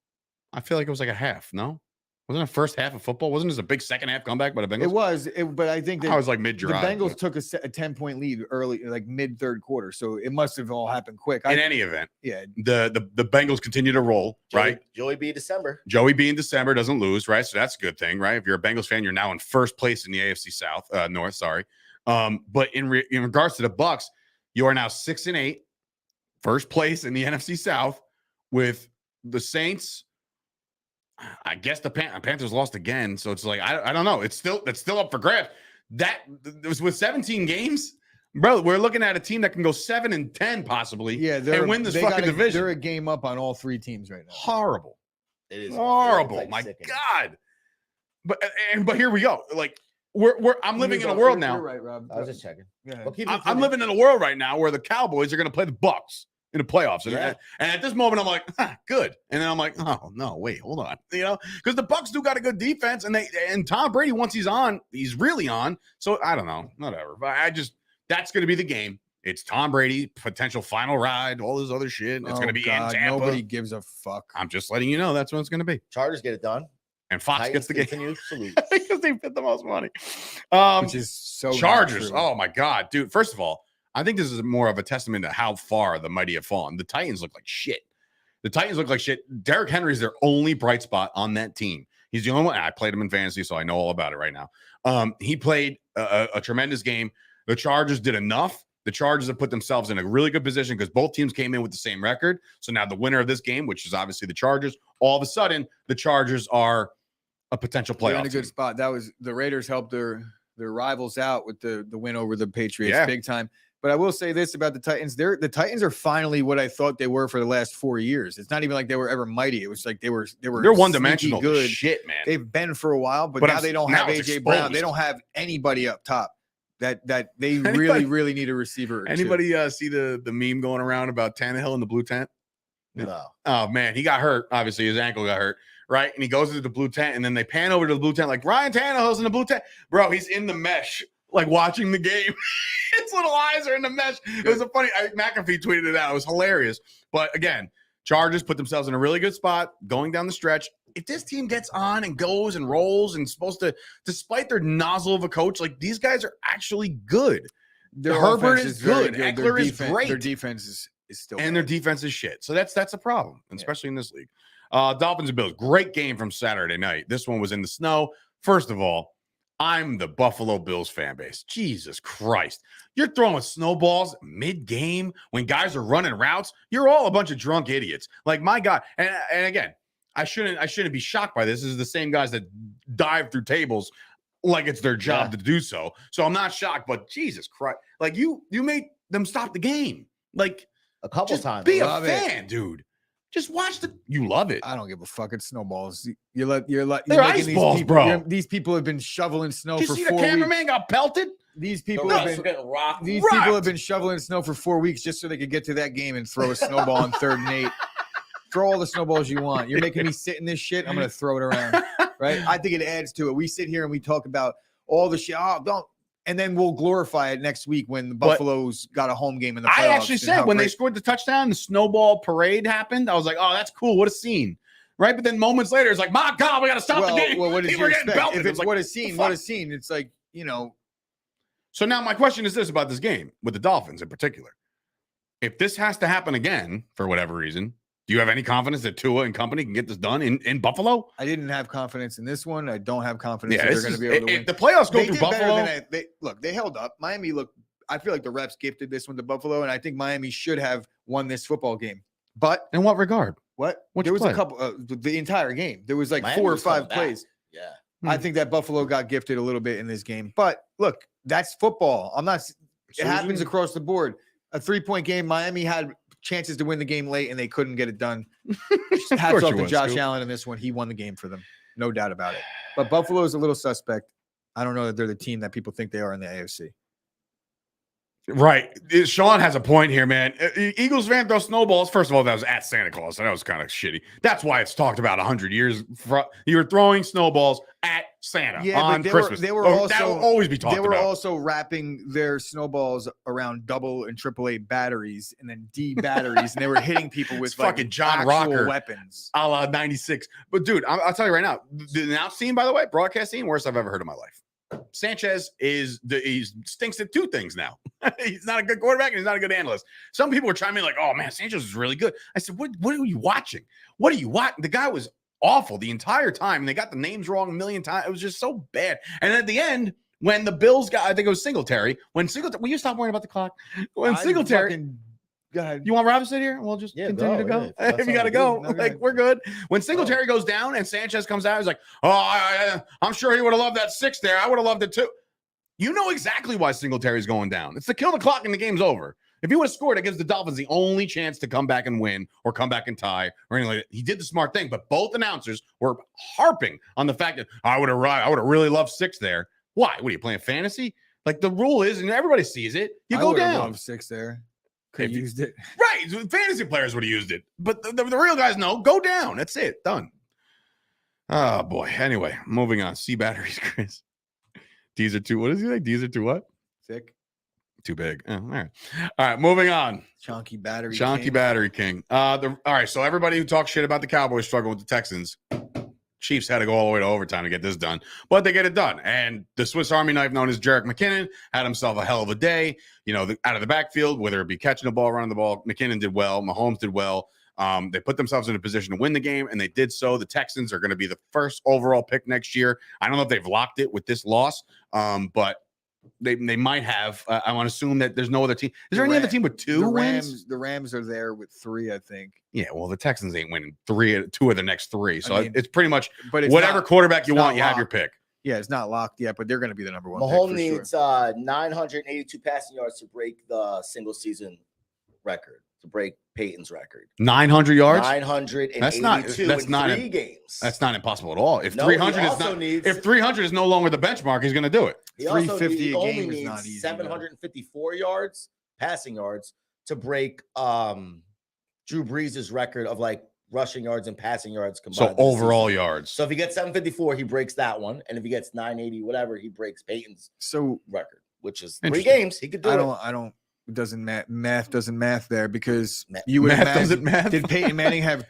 [SPEAKER 1] I feel like it was like a half. No, wasn't it first half of football? Wasn't this a big second half comeback by the Bengals?
[SPEAKER 2] It was, but I think that
[SPEAKER 1] I was like mid
[SPEAKER 2] the
[SPEAKER 1] drive.
[SPEAKER 2] Bengals took a 10-point lead early, like mid third quarter. So it must have all happened quick.
[SPEAKER 1] In any event,
[SPEAKER 2] Yeah.
[SPEAKER 1] the Bengals continue to roll, right?
[SPEAKER 3] Joey B. December.
[SPEAKER 1] Joey B in December doesn't lose, right? So that's a good thing, right? If you're a Bengals fan, you're now in first place in the AFC South, North. Sorry, but in regards to the Bucs, you are now 6-8, first place in the NFC South, with the Saints. I guess the Panthers lost again, so it's like I don't know. It's still up for grabs. That it was with 17 games, bro. We're looking at a team that can go 7-10 possibly,
[SPEAKER 2] Yeah.
[SPEAKER 1] and win this fucking division.
[SPEAKER 2] They're a game up on all 3 teams right now.
[SPEAKER 1] Horrible.
[SPEAKER 3] It is
[SPEAKER 1] Horrible.
[SPEAKER 3] like
[SPEAKER 1] My
[SPEAKER 3] sickening.
[SPEAKER 1] God. But here we go. Like I'm living in a
[SPEAKER 2] You're
[SPEAKER 1] world
[SPEAKER 2] right,
[SPEAKER 1] now.
[SPEAKER 2] You're right, Rob.
[SPEAKER 3] I was just checking.
[SPEAKER 2] Yeah.
[SPEAKER 3] Well, keep
[SPEAKER 1] I'm living in a world right now where the Cowboys are going to play the Bucs in the playoffs,
[SPEAKER 3] Yeah.
[SPEAKER 1] and at this moment I'm like, good, and then I'm like, oh no, wait, hold on, because the Bucs do got a good defense, and Tom Brady, once he's on, he's really on. So I don't know, whatever. But that's going to be the game. It's Tom Brady, potential final ride, all this other shit. It's going to be in Tampa.
[SPEAKER 2] Nobody gives a fuck.
[SPEAKER 1] I'm just letting you know that's what it's going to be.
[SPEAKER 3] Chargers get it done.
[SPEAKER 1] And Fox gets the game
[SPEAKER 3] Continue salute.
[SPEAKER 1] because they fit the most money.
[SPEAKER 2] Which is so not
[SPEAKER 1] Chargers.
[SPEAKER 2] true.
[SPEAKER 1] Oh my God, dude. First of all, I think this is more of a testament to how far the mighty have fallen. The Titans look like shit. Derrick Henry's their only bright spot on that team. He's the only one. I played him in fantasy, so I know all about it right now. He played a tremendous game. The Chargers did enough. The Chargers have put themselves in a really good position because both teams came in with the same record. So now the winner of this game, which is obviously the Chargers, all of a sudden the Chargers are a potential playoff
[SPEAKER 2] They're in a good
[SPEAKER 1] team.
[SPEAKER 2] spot. That was the Raiders helped their rivals out with the win over the Patriots
[SPEAKER 1] Yeah.
[SPEAKER 2] big time. But I will say this about the Titans. The Titans are finally what I thought they were for the last 4 years. It's not even like they were ever mighty. It was like they were
[SPEAKER 1] They're
[SPEAKER 2] sneaky
[SPEAKER 1] one-dimensional
[SPEAKER 2] good.
[SPEAKER 1] shit, man.
[SPEAKER 2] They've been for a while, but
[SPEAKER 1] But
[SPEAKER 2] now they don't have
[SPEAKER 1] it's
[SPEAKER 2] AJ Brown.
[SPEAKER 1] exposed.
[SPEAKER 2] They don't have anybody up top. That they
[SPEAKER 1] Anybody-
[SPEAKER 2] really need a receiver. or two.
[SPEAKER 1] Anybody see the meme going around about Tannehill in the blue tent?
[SPEAKER 3] No.
[SPEAKER 1] Oh man, he got hurt. Obviously, his ankle got hurt, right? And he goes into the blue tent, and then they pan over to the blue tent, like Ryan Tannehill's in the blue tent. Bro, he's in the mesh, like watching the game. His little eyes are in the mesh. It was a funny. McAfee tweeted it out. It was hilarious. But again, Chargers put themselves in a really good spot going down the stretch. If this team gets on and goes and rolls and supposed to, despite their nozzle of a coach, like these guys are actually good.
[SPEAKER 2] Their
[SPEAKER 1] Herbert
[SPEAKER 2] offense
[SPEAKER 1] is
[SPEAKER 2] very
[SPEAKER 1] good.
[SPEAKER 2] Their
[SPEAKER 1] Eckler is
[SPEAKER 2] defense-
[SPEAKER 1] great.
[SPEAKER 2] Their defense is still
[SPEAKER 1] And their
[SPEAKER 2] bad.
[SPEAKER 1] defense is shit. So that's a problem, especially in this league. Dolphins and Bills. Great game from Saturday night. This one was in the snow. First of all, I'm the Buffalo Bills fan base. Jesus Christ. You're throwing snowballs mid-game when guys are running routes. You're all a bunch of drunk idiots. Like, my God. And again, I shouldn't be shocked by this. This is the same guys that dive through tables like it's their job to do so. So I'm not shocked, but Jesus Christ. Like, you made them stop the game. Like,
[SPEAKER 3] A couple
[SPEAKER 1] just
[SPEAKER 3] times.
[SPEAKER 1] be a
[SPEAKER 2] Love it.
[SPEAKER 1] fan, dude. Just watch you love it.
[SPEAKER 2] I don't give a fuck. It's snowballs. You're
[SPEAKER 1] They're
[SPEAKER 2] making
[SPEAKER 1] ice
[SPEAKER 2] these
[SPEAKER 1] balls,
[SPEAKER 2] people,
[SPEAKER 1] bro.
[SPEAKER 2] These people have been shoveling snow
[SPEAKER 1] Did
[SPEAKER 2] for
[SPEAKER 1] you see
[SPEAKER 2] 4
[SPEAKER 1] the
[SPEAKER 2] weeks.
[SPEAKER 1] cameraman got pelted?
[SPEAKER 2] These
[SPEAKER 3] The
[SPEAKER 2] people
[SPEAKER 3] refs
[SPEAKER 2] have
[SPEAKER 3] were
[SPEAKER 2] been
[SPEAKER 3] getting rocked.
[SPEAKER 2] these
[SPEAKER 1] Rocked.
[SPEAKER 2] people have been shoveling snow for 4 weeks just so they could get to that game and throw a snowball on 3rd and 8. Throw all the snowballs you want. You're making me sit in this shit. I'm gonna throw it around. Right? I think it adds to it. We sit here and we talk about all the shit. Oh, don't. And then we'll glorify it next week when the Buffalo's got a home game in the playoffs.
[SPEAKER 1] I actually
[SPEAKER 2] and
[SPEAKER 1] said
[SPEAKER 2] how
[SPEAKER 1] when they
[SPEAKER 2] great-
[SPEAKER 1] scored the touchdown, the snowball parade happened. I was like, oh, that's cool. What a scene. Right? But then moments later, it's like, my God, we got to stop the game.
[SPEAKER 2] Well, what did
[SPEAKER 1] People
[SPEAKER 2] you
[SPEAKER 1] are getting
[SPEAKER 2] expect?
[SPEAKER 1] belted.
[SPEAKER 2] If it's
[SPEAKER 1] like,
[SPEAKER 2] what a scene,
[SPEAKER 1] fuck?
[SPEAKER 2] what a scene. It's like,
[SPEAKER 1] So now my question is this about this game with the Dolphins in particular. If this has to happen again for whatever reason, do you have any confidence that Tua and company can get this done in Buffalo?
[SPEAKER 2] I didn't have confidence in this one. I don't have confidence that they're going to be able to win.
[SPEAKER 1] If the playoffs go
[SPEAKER 2] They
[SPEAKER 1] through
[SPEAKER 2] did better
[SPEAKER 1] Buffalo,
[SPEAKER 2] than they held up. Miami looked. I feel like the refs gifted this one to Buffalo, and I think Miami should have won this football game. But
[SPEAKER 1] in what regard?
[SPEAKER 2] what?
[SPEAKER 1] Which
[SPEAKER 2] There was
[SPEAKER 1] play?
[SPEAKER 2] a couple. The entire game. There was like
[SPEAKER 3] Miami
[SPEAKER 2] 4 or
[SPEAKER 3] was coming
[SPEAKER 2] 5
[SPEAKER 3] back.
[SPEAKER 2] plays.
[SPEAKER 3] Yeah.
[SPEAKER 2] I think that Buffalo got gifted a little bit in this game. But look, that's football. I'm not. It happens across the board. A 3-point game. Miami had chances to win the game late, and they couldn't get it done. Hats off to Josh Allen in this one. He won the game for them, no doubt about it. But Buffalo is a little suspect. I don't know that they're the team that people think they are in the AFC.
[SPEAKER 1] Right. Sean has a point here, man. Eagles fan throw snowballs. First of all, that was at Santa Claus. So that was kind of shitty. That's why it's talked about 100 years. You were throwing snowballs at Santa on Christmas.
[SPEAKER 2] They were
[SPEAKER 1] that will always be talked
[SPEAKER 2] They were
[SPEAKER 1] about.
[SPEAKER 2] also wrapping their snowballs around double and AAA batteries and then D batteries, and they were hitting people with
[SPEAKER 1] It's fucking John
[SPEAKER 2] actual
[SPEAKER 1] Rocker
[SPEAKER 2] weapons.
[SPEAKER 1] A la 96. But dude, I'll tell you right now, the announce team, by the way, broadcast team, worst I've ever heard in my life. Sanchez he stinks at 2 things now. He's not a good quarterback and he's not a good analyst. Some people were chiming in like, oh man, Sanchez is really good. I said, what are you watching? What are you watching? The guy was awful the entire time. And they got the names wrong a million times. It was just so bad. And at the end, when the Bills got, I think it was Singletary. Will you stop worrying about the clock? When Singletary.
[SPEAKER 2] Go ahead.
[SPEAKER 1] You want Rob to sit here? We'll just continue to go.
[SPEAKER 3] Yeah,
[SPEAKER 1] if you got to go, we're good. When Singletary goes down and Sanchez comes out, he's like, oh, I'm sure he would have loved that 6 there. I would have loved it too. You know exactly why Singletary's going down. It's to kill the clock and the game's over. If he would have scored, it gives the Dolphins the only chance to come back and win or come back and tie or anything like that. He did the smart thing, but both announcers were harping on the fact that I would have really loved 6 there. Why? What are you playing fantasy? Like the rule is, and everybody sees it, you go down.
[SPEAKER 2] Loved 6 there. Could have used it.
[SPEAKER 1] Right. Fantasy players would have used it. But the real guys know, go down. That's it. Done. Oh, boy. Anyway, moving on. C batteries, Chris. These are too, what is he like? These are too what?
[SPEAKER 2] Thick.
[SPEAKER 1] Too big. Oh, all right. All right, moving on.
[SPEAKER 2] Chonky battery.
[SPEAKER 1] Battery King. All right, so everybody who talks shit about the Cowboys struggling with the Texans, Chiefs had to go all the way to overtime to get this done, but they get it done. And the Swiss Army knife known as Jerick McKinnon had himself a hell of a day, out of the backfield, whether it be catching the ball, running the ball. McKinnon did well. Mahomes did well. They put themselves in a position to win the game, and they did so. The Texans are going to be the first overall pick next year. I don't know if they've locked it with this loss, but they might have. I want to assume that there's no other team. Is there any other team with 2 wins?
[SPEAKER 2] The Rams are there with 3, I think.
[SPEAKER 1] Yeah, well, the Texans ain't winning 2 of the next 3. So it's pretty much
[SPEAKER 2] but
[SPEAKER 1] whatever quarterback you want, you have your pick.
[SPEAKER 2] Yeah, it's not locked yet, but they're going to be the number 1
[SPEAKER 3] Mahomes
[SPEAKER 2] pick
[SPEAKER 3] needs 982 passing yards to break the single season record, to break Peyton's record.
[SPEAKER 1] 900 yards?
[SPEAKER 3] 982
[SPEAKER 1] that's
[SPEAKER 3] in
[SPEAKER 1] not
[SPEAKER 3] 3 games.
[SPEAKER 1] That's not impossible at all. If
[SPEAKER 3] No,
[SPEAKER 1] 300
[SPEAKER 3] he
[SPEAKER 1] is
[SPEAKER 3] also
[SPEAKER 1] not
[SPEAKER 3] needs-
[SPEAKER 1] if 300 is no longer the benchmark, he's going to do it.
[SPEAKER 3] He also
[SPEAKER 2] 350
[SPEAKER 3] he
[SPEAKER 2] a
[SPEAKER 3] only
[SPEAKER 2] game is
[SPEAKER 3] needs
[SPEAKER 2] not easy,
[SPEAKER 3] 754 yards, passing yards, to break Drew Brees' record of like rushing yards and passing yards combined.
[SPEAKER 1] So overall yards.
[SPEAKER 3] So if he gets 754, he breaks that one, and if he gets 980, whatever, he breaks Peyton's record, which is 3 games. He could do it.
[SPEAKER 2] I don't. It doesn't math doesn't math there because
[SPEAKER 3] Math
[SPEAKER 2] you would
[SPEAKER 1] doesn't
[SPEAKER 2] imagine.
[SPEAKER 1] math.
[SPEAKER 2] Did Peyton Manning have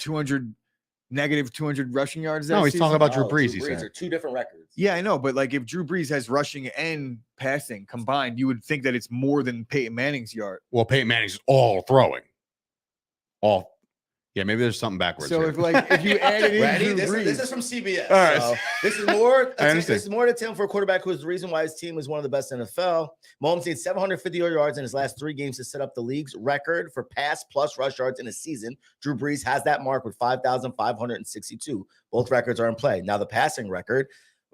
[SPEAKER 2] negative 200 rushing yards?
[SPEAKER 1] No, he's
[SPEAKER 2] season?
[SPEAKER 1] talking about Drew
[SPEAKER 3] Oh,
[SPEAKER 1] Brees.
[SPEAKER 3] Drew
[SPEAKER 1] He
[SPEAKER 3] Brees
[SPEAKER 1] said.
[SPEAKER 3] are 2 different records.
[SPEAKER 2] Yeah, I know, but like if Drew Brees has rushing and passing combined, you would think that it's more than Peyton Manning's yard.
[SPEAKER 1] Well, Peyton Manning's all throwing. Yeah, maybe there's something backwards.
[SPEAKER 2] So
[SPEAKER 1] here.
[SPEAKER 2] if you added in
[SPEAKER 3] Ready?
[SPEAKER 2] Drew
[SPEAKER 3] This
[SPEAKER 2] Brees,
[SPEAKER 3] is from CBS.
[SPEAKER 1] All right.
[SPEAKER 3] So this is more.
[SPEAKER 1] I understand.
[SPEAKER 3] This is more to Tim for a quarterback who is the reason why his team is one of the best in the NFL. Mahomes needs 750 yards in his last 3 games to set up the league's record for pass plus rush yards in a season. Drew Brees has that mark with 5,562. Both records are in play. Now the passing record,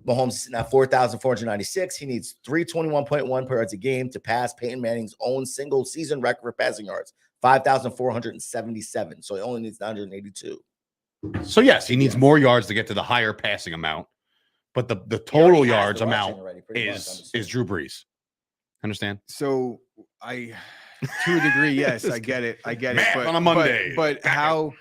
[SPEAKER 3] Mahomes is sitting at 4,496. He needs 321.1 per yards a game to pass Peyton Manning's own single season record for passing yards, 5,477. So he only needs 982.
[SPEAKER 1] So yes, he needs more yards to get to the higher passing amount, but the total yards amount is Drew Brees. Understand?
[SPEAKER 2] so I, to a degree, yes, I get it.
[SPEAKER 1] Math on a Monday.
[SPEAKER 2] But how?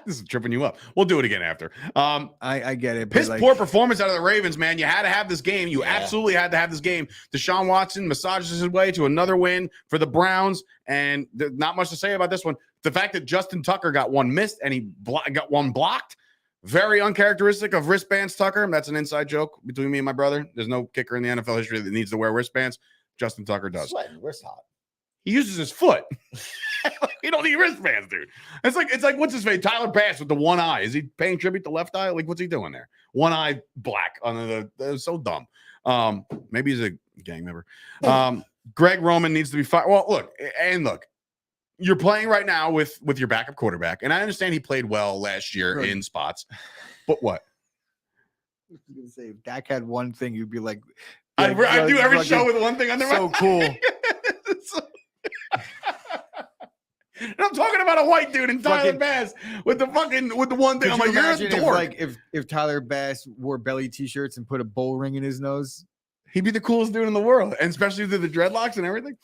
[SPEAKER 1] This is tripping you up. We'll do it again after.
[SPEAKER 2] I get it.
[SPEAKER 1] Piss
[SPEAKER 2] But
[SPEAKER 1] poor performance out of the Ravens, man. You had to have this game. You absolutely had to have this game. Deshaun Watson massages his way to another win for the Browns, and not much to say about this one. The fact that Justin Tucker got one missed and he got one blocked, Very uncharacteristic of wristbands, Tucker. That's an inside joke between me and my brother. There's no kicker in the NFL history that needs to wear wristbands. Justin Tucker does.
[SPEAKER 3] Sweating, wrist hot.
[SPEAKER 1] He uses his foot. He don't need wristbands, dude. It's like what's his face? Tyler Bass with the one eye. Is he paying tribute to left eye? Like, what's he doing there? One eye black on the. It's so dumb. Maybe he's a gang member. Greg Roman needs to be fired. Well, look. You're playing right now with your backup quarterback, and I understand he played well last year in spots, but what?
[SPEAKER 2] I was gonna say, if Dak had one thing, you'd be like,
[SPEAKER 1] I do every show with one thing under my
[SPEAKER 2] so cool.
[SPEAKER 1] And I'm talking about a white dude in Tyler Bass with the one thing. I'm like, you're a dork.
[SPEAKER 2] If Tyler Bass wore belly t-shirts and put a bull ring in his nose,
[SPEAKER 1] he'd be the coolest dude in the world, and especially through the dreadlocks and everything.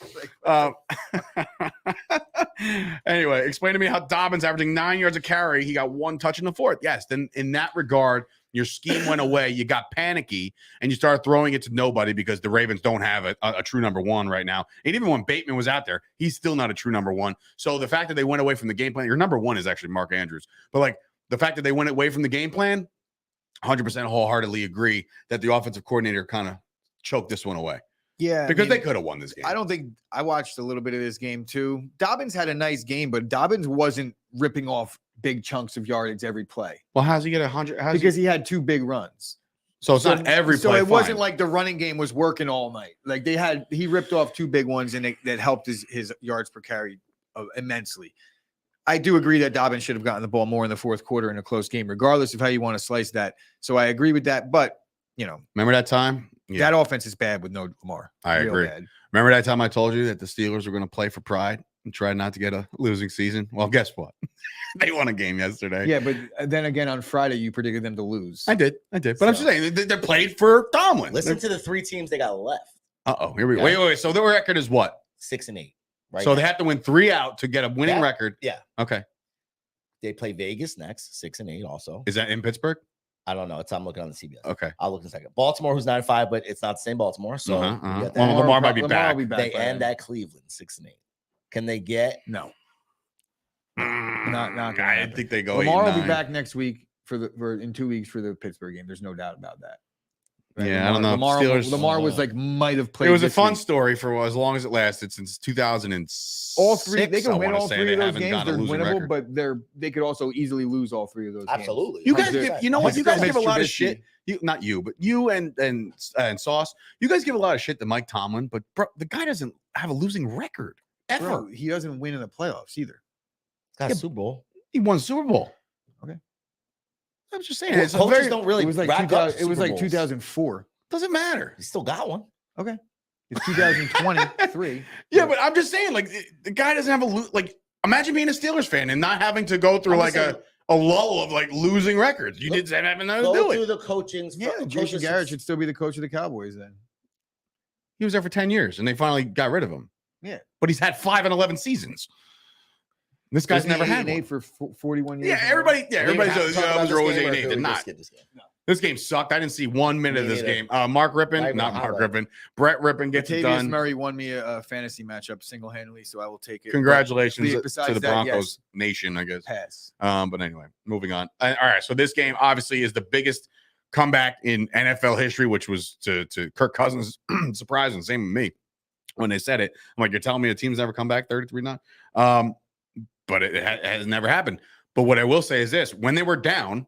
[SPEAKER 1] Anyway, explain to me how Dobbins averaging 9 yards a carry. He got one touch in the fourth. Yes, then in that regard, your scheme went away. You got panicky, and you started throwing it to nobody because the Ravens don't have a true number one right now. And even when Bateman was out there, he's still not a true number one. So the fact that they went away from the game plan, your number one is actually Mark Andrews. But like the fact that they went away from the game plan, 100% wholeheartedly agree that the offensive coordinator kind of choked this one away.
[SPEAKER 2] Yeah,
[SPEAKER 1] because they could have won this game.
[SPEAKER 2] I don't think I watched a little bit of this game too. Dobbins had a nice game, but Dobbins wasn't ripping off big chunks of yardage every play.
[SPEAKER 1] Well, how's he get 100?
[SPEAKER 2] Because he had two big runs.
[SPEAKER 1] So it's not every play.
[SPEAKER 2] So it wasn't like the running game was working all night. Like he ripped off two big ones, and that helped his yards per carry immensely. I do agree that Dobbins should have gotten the ball more in the fourth quarter in a close game, regardless of how you want to slice that. So I agree with that. But
[SPEAKER 1] remember that time?
[SPEAKER 2] Yeah. That offense is bad with no Lamar.
[SPEAKER 1] I agree.
[SPEAKER 2] Bad.
[SPEAKER 1] Remember that time I told you that the Steelers were going to play for pride and try not to get a losing season? Well, guess what? They won a game yesterday.
[SPEAKER 2] Yeah, but then again on Friday, you predicted them to lose.
[SPEAKER 1] I did. But I'm just saying, they played for Tomlin.
[SPEAKER 3] Listen to the three teams they got left.
[SPEAKER 1] Uh-oh. Here we go. Wait. So their record is what?
[SPEAKER 3] 6-8. Right.
[SPEAKER 1] So they have to win 3 out to get a winning record.
[SPEAKER 3] Yeah.
[SPEAKER 1] Okay.
[SPEAKER 3] They play Vegas next, 6-8 also.
[SPEAKER 1] Is that in Pittsburgh?
[SPEAKER 3] I don't know. I'm looking on the CBS.
[SPEAKER 1] Okay.
[SPEAKER 3] I'll look in a second. Baltimore, who's 9-5, but it's not the same Baltimore. So
[SPEAKER 1] Lamar might be back.
[SPEAKER 3] They end at Cleveland, 6-8. Can they get?
[SPEAKER 2] No.
[SPEAKER 1] Not I think they go.
[SPEAKER 2] Lamar will be back next week in 2 weeks for the Pittsburgh game. There's no doubt about that.
[SPEAKER 1] Right? Yeah, Lamar, I don't know.
[SPEAKER 2] Lamar was might have played.
[SPEAKER 1] It was a fun story for as long as it lasted since 2006.
[SPEAKER 2] All three, they can win all three of those games. They're winnable,
[SPEAKER 1] record.
[SPEAKER 2] but they could also easily lose all three of those.
[SPEAKER 3] Absolutely.
[SPEAKER 2] Games.
[SPEAKER 1] You guys give, you know what? You guys give a lot of shit. Not you, but you and Sauce. You guys give a lot of shit to Mike Tomlin, but bro, the guy doesn't have a losing record ever.
[SPEAKER 2] Bro, he doesn't win in the playoffs either.
[SPEAKER 3] Got a Super Bowl.
[SPEAKER 1] He won Super Bowl.
[SPEAKER 2] Okay.
[SPEAKER 1] I'm just saying.
[SPEAKER 3] Well, coaches don't really.
[SPEAKER 2] It was like 2004.
[SPEAKER 1] Doesn't matter.
[SPEAKER 3] He still got one.
[SPEAKER 2] Okay. It's 2023.
[SPEAKER 1] Yeah, but I'm just saying, like, the guy doesn't have imagine being a Steelers fan and not having to go through a lull of like losing records. You did have nothing to do
[SPEAKER 3] Go
[SPEAKER 1] it.
[SPEAKER 3] through the coaching.
[SPEAKER 2] Yeah, Jason Garrett should still be the coach of the Cowboys then.
[SPEAKER 1] He was there for 10 years and they finally got rid of him.
[SPEAKER 2] Yeah.
[SPEAKER 1] But he's had 5 and 11 seasons. This guy's never had 8
[SPEAKER 2] for 41 years.
[SPEAKER 1] Yeah, everybody's are always 8-8. Did not. This game sucked. I didn't see 1 minute of this game. Mark Rippon, not Mark Rippon. Brett Rippon gets it done.
[SPEAKER 2] Murray won me a fantasy matchup single-handedly, so I will take it.
[SPEAKER 1] Congratulations to the Broncos Nation, I guess.
[SPEAKER 2] Pass.
[SPEAKER 1] But anyway, moving on. All right, so this game obviously is the biggest comeback in NFL history, which was to Kirk Cousins' surprise, and same with me when they said it. I'm like, you're telling me a team's never come back 33-0? But it has never happened. But what I will say is this: when they were down,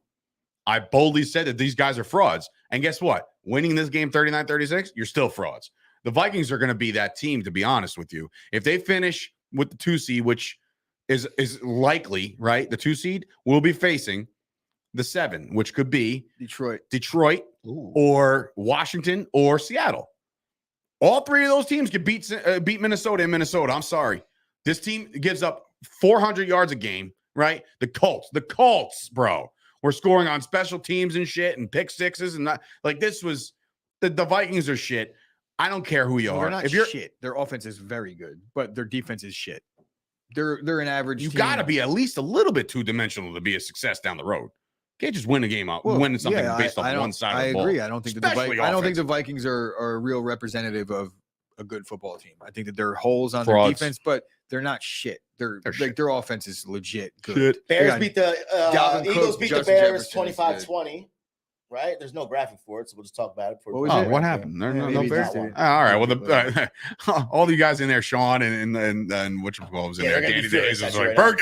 [SPEAKER 1] I boldly said that these guys are frauds. And guess what? Winning this game 39-36, you're still frauds. The Vikings are going to be that team, to be honest with you. If they finish with the 2 seed, which is likely, right? The 2 seed will be facing the 7, which could be Detroit or Washington or Seattle. All 3 of those teams could beat Minnesota in Minnesota. I'm sorry. This team gives up 400 yards a game, right? The Colts, bro. We're scoring on special teams and shit and pick sixes and not like this was the Vikings are shit. I don't care who you are.
[SPEAKER 2] They're not shit. Their offense is very good, but their defense is shit. They're an average. You
[SPEAKER 1] got to be at least a little bit 2-dimensional to be a success down the road. Can't just win a game out, win something based off one side of the ball.
[SPEAKER 2] I agree. I don't think the Vikings are a real representative of a good football team. I think that there are holes on their defense, but they're not shit. They're like
[SPEAKER 1] shit.
[SPEAKER 2] their offense is legit good.
[SPEAKER 1] Shit.
[SPEAKER 3] Bears
[SPEAKER 2] got
[SPEAKER 3] beat the
[SPEAKER 2] Dalvin
[SPEAKER 3] Eagles
[SPEAKER 2] Cook,
[SPEAKER 3] beat
[SPEAKER 2] Justin
[SPEAKER 3] the Bears
[SPEAKER 2] Jefferson is
[SPEAKER 3] 25-20. Right? There's no graphic for it, so we'll just talk about it.
[SPEAKER 2] What was
[SPEAKER 1] Oh,
[SPEAKER 2] it?
[SPEAKER 1] what happened? There,
[SPEAKER 2] Yeah,
[SPEAKER 1] no
[SPEAKER 2] maybe
[SPEAKER 1] Bears.
[SPEAKER 2] just didn't-
[SPEAKER 1] All right. Well, all you guys in there, Sean and which was in
[SPEAKER 3] Yeah,
[SPEAKER 1] there,
[SPEAKER 3] they're gonna be
[SPEAKER 1] Danny
[SPEAKER 3] furious
[SPEAKER 1] Days
[SPEAKER 3] at
[SPEAKER 1] was
[SPEAKER 3] you
[SPEAKER 1] like
[SPEAKER 3] right
[SPEAKER 1] Bird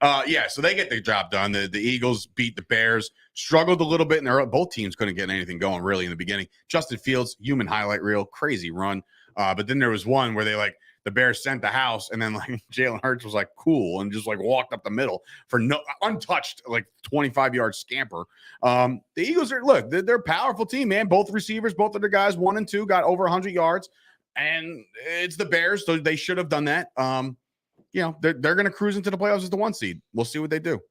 [SPEAKER 1] Gang. Yeah, so they get the job done. The Eagles beat the Bears, struggled a little bit, and both teams couldn't get anything going really in the beginning. Justin Fields, human highlight reel, crazy run. But then there was one where the Bears sent the house, and then like Jalen Hurts was like cool and just like walked up the middle for no untouched, like 25-yard scamper. The Eagles they're a powerful team, man. Both receivers, both of the guys, 1 and 2, got over 100 yards, and it's the Bears, so they should have done that. They're going to cruise into the playoffs as the 1 seed. We'll see what they do.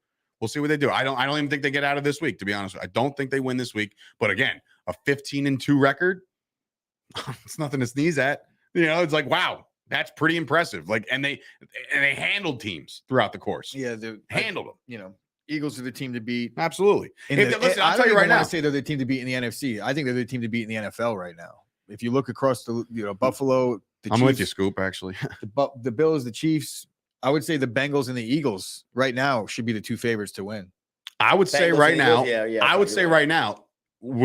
[SPEAKER 1] I don't even think they get out of this week, to be honest. I don't think they win this week. But again, a 15-2 record, it's nothing to sneeze at. It's like, wow. That's pretty impressive. Like, and they handled teams throughout the course.
[SPEAKER 2] Yeah, they
[SPEAKER 1] handled them.
[SPEAKER 2] Eagles are the team to beat.
[SPEAKER 1] Absolutely.
[SPEAKER 2] Listen,
[SPEAKER 1] I'll tell you right now.
[SPEAKER 2] I say they're the team to beat in the NFC. I think they're the team to beat in the NFL right now. If you look across the Buffalo, the
[SPEAKER 1] I'm
[SPEAKER 2] Chiefs,
[SPEAKER 1] with you, Scoop. Actually,
[SPEAKER 2] the Bills, the Chiefs. I would say the Bengals and the Eagles right now should be the 2 favorites to win.
[SPEAKER 1] I would say right now.
[SPEAKER 3] Yeah,
[SPEAKER 1] I would say right now.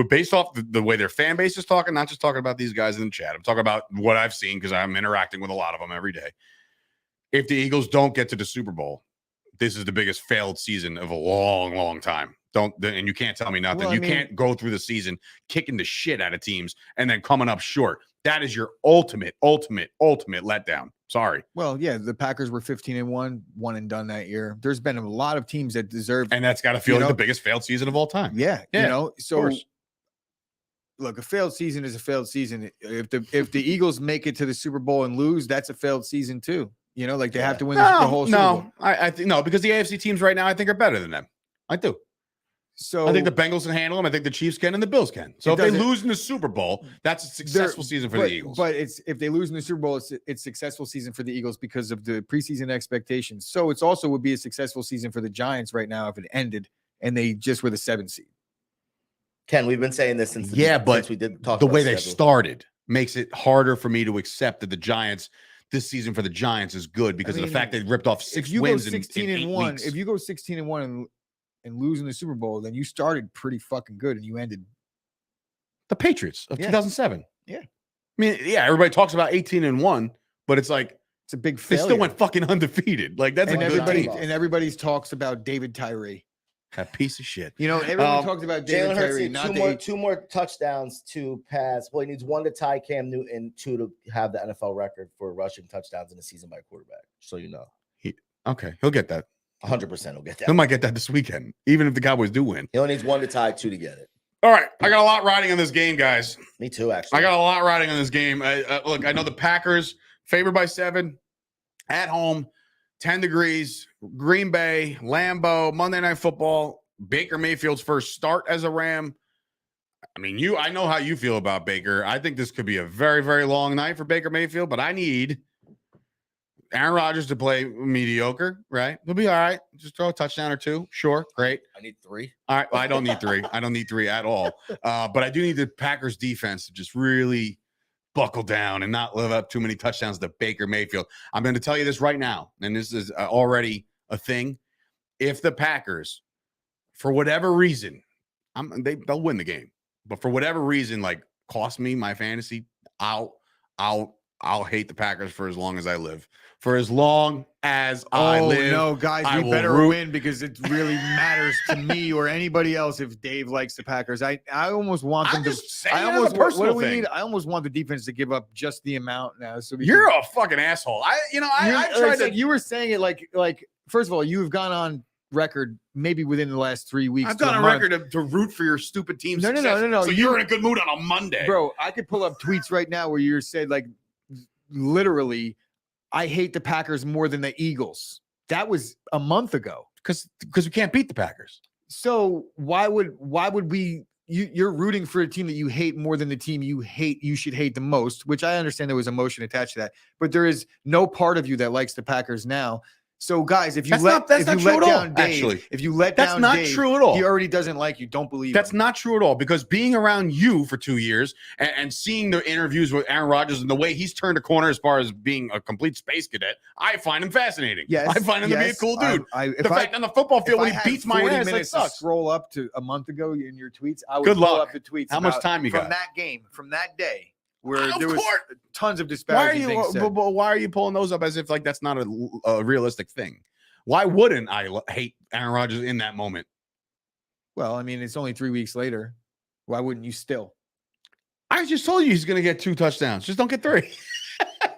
[SPEAKER 1] Based off the way their fan base is talking, not just talking about these guys in the chat. I'm talking about what I've seen because I'm interacting with a lot of them every day. If the Eagles don't get to the Super Bowl, this is the biggest failed season of a long, long time. And you can't tell me nothing.
[SPEAKER 2] Well,
[SPEAKER 1] can't go through the season kicking the shit out of teams and then coming up short. That is your ultimate letdown. Sorry.
[SPEAKER 2] Well, yeah, the Packers were 15-1, one and done that year. There's been a lot of teams that deserve,
[SPEAKER 1] and that's got to feel like the biggest failed season of all time.
[SPEAKER 2] Yeah, so look, a failed season is a failed season. If the Eagles make it to the Super Bowl and lose, that's a failed season too. They have to win the whole Super Bowl.
[SPEAKER 1] I think no, because the AFC teams right now I think are better than them. I do.
[SPEAKER 2] So
[SPEAKER 1] I think the Bengals can handle them. I think the Chiefs can and the Bills can. So if they lose in the Super Bowl, that's a successful season for the Eagles.
[SPEAKER 2] But if they lose in the Super Bowl, it's a successful season for the Eagles because of the preseason expectations. So it's also would be a successful season for the Giants right now if it ended and they just were the 7th seed.
[SPEAKER 3] Ken, we've been saying this since
[SPEAKER 1] but
[SPEAKER 3] we did talk.
[SPEAKER 1] The way they started makes it harder for me to accept that the Giants this season for the Giants is good because of the fact they ripped off 6 wins in 8 weeks.
[SPEAKER 2] If you go 16-1 and lose in the Super Bowl, then you started pretty fucking good and you ended
[SPEAKER 1] the Patriots of 2007.
[SPEAKER 2] Yeah.
[SPEAKER 1] I mean, yeah, everybody talks about 18-1, but it's like
[SPEAKER 2] it's a big failure.
[SPEAKER 1] They still went fucking undefeated. Like that's
[SPEAKER 2] and
[SPEAKER 1] a good team.
[SPEAKER 2] And everybody talks about David Tyree.
[SPEAKER 1] That piece of shit.
[SPEAKER 2] Everyone talks about David Tyree.
[SPEAKER 3] Two more touchdowns to pass. Well, he needs 1 to tie Cam Newton, 2 to have the NFL record for rushing touchdowns in a season by a quarterback. So
[SPEAKER 1] He'll get that.
[SPEAKER 3] 100% he'll get that.
[SPEAKER 1] He might get that this weekend, even if the Cowboys do win.
[SPEAKER 3] He only needs 1 to tie, 2 to get it.
[SPEAKER 1] All right, I got a lot riding on this game, guys.
[SPEAKER 3] Me too, actually.
[SPEAKER 1] I got a lot riding on this game. Look, I know the Packers favored by 7 at home, 10 degrees, Green Bay, Lambeau, Monday Night Football, Baker Mayfield's first start as a Ram. I mean, I know how you feel about Baker. I think this could be a very, very long night for Baker Mayfield, but I need Aaron Rodgers to play mediocre, right? He'll be all right. Just throw a touchdown or 2. Sure. Great.
[SPEAKER 3] I need 3.
[SPEAKER 1] All right. Well, I don't need 3. I don't need 3 at all. But I do need the Packers defense to just really buckle down and not live up too many touchdowns to Baker Mayfield. I'm going to tell you this right now, and this is already a thing. If the Packers, for whatever reason, they'll win the game. But for whatever reason, like cost me my fantasy, I'll hate the Packers for as long as I live. For as long as I live.
[SPEAKER 2] No, guys, we better win because it really matters to me or anybody else if Dave likes the Packers. I almost want them to. I almost want the defense to give up just the amount now. So
[SPEAKER 1] you're a fucking asshole. I tried to.
[SPEAKER 2] You were saying it like first of all, you have gone on record maybe within the last 3 weeks.
[SPEAKER 1] I've gone on record to root for your stupid team.
[SPEAKER 2] No.
[SPEAKER 1] So you're in a good mood on a Monday,
[SPEAKER 2] bro. I could pull up tweets right now where you said like literally, I hate the Packers more than the Eagles. That was a month ago.
[SPEAKER 1] Because we can't beat the Packers.
[SPEAKER 2] So why would we? You're rooting for a team that you hate more than the team you should hate the most, which I understand there was emotion attached to that. But there is no part of you that likes the Packers now. So guys, if you
[SPEAKER 1] That's
[SPEAKER 2] let
[SPEAKER 1] not- that's
[SPEAKER 2] if
[SPEAKER 1] not
[SPEAKER 2] you
[SPEAKER 1] true
[SPEAKER 2] let
[SPEAKER 1] at all,
[SPEAKER 2] down Dave,
[SPEAKER 1] actually.
[SPEAKER 2] if you let
[SPEAKER 1] That's
[SPEAKER 2] down
[SPEAKER 1] not
[SPEAKER 2] Dave,
[SPEAKER 1] true at all.
[SPEAKER 2] he already doesn't like you. Don't believe
[SPEAKER 1] That's
[SPEAKER 2] him.
[SPEAKER 1] not true at all, because being around you for 2 years and seeing the interviews with Aaron Rodgers and the way he's turned a corner as far as being a complete space cadet, I find him fascinating.
[SPEAKER 2] Yes,
[SPEAKER 1] I find him to be a cool dude.
[SPEAKER 2] If
[SPEAKER 1] The fact on the football field when
[SPEAKER 2] I
[SPEAKER 1] he
[SPEAKER 2] had
[SPEAKER 1] beats my
[SPEAKER 2] 40
[SPEAKER 1] ass, that
[SPEAKER 2] minutes to
[SPEAKER 1] sucks.
[SPEAKER 2] scroll up to a month ago in your tweets, I would
[SPEAKER 1] Good
[SPEAKER 2] pull
[SPEAKER 1] luck.
[SPEAKER 2] up the tweets.
[SPEAKER 1] How much
[SPEAKER 2] about-
[SPEAKER 1] time you
[SPEAKER 2] from
[SPEAKER 1] got?
[SPEAKER 2] that game, from that day, where
[SPEAKER 1] Of
[SPEAKER 2] there was
[SPEAKER 1] course.
[SPEAKER 2] tons of
[SPEAKER 1] Why are
[SPEAKER 2] disparaging things
[SPEAKER 1] you?
[SPEAKER 2] said.
[SPEAKER 1] But why are you pulling those up as if like that's not a realistic thing? Why wouldn't I hate Aaron Rodgers in that moment?
[SPEAKER 2] Well, I mean, it's only 3 weeks later. Why wouldn't you still?
[SPEAKER 1] I just told you he's going to get 2 touchdowns. Just don't get 3.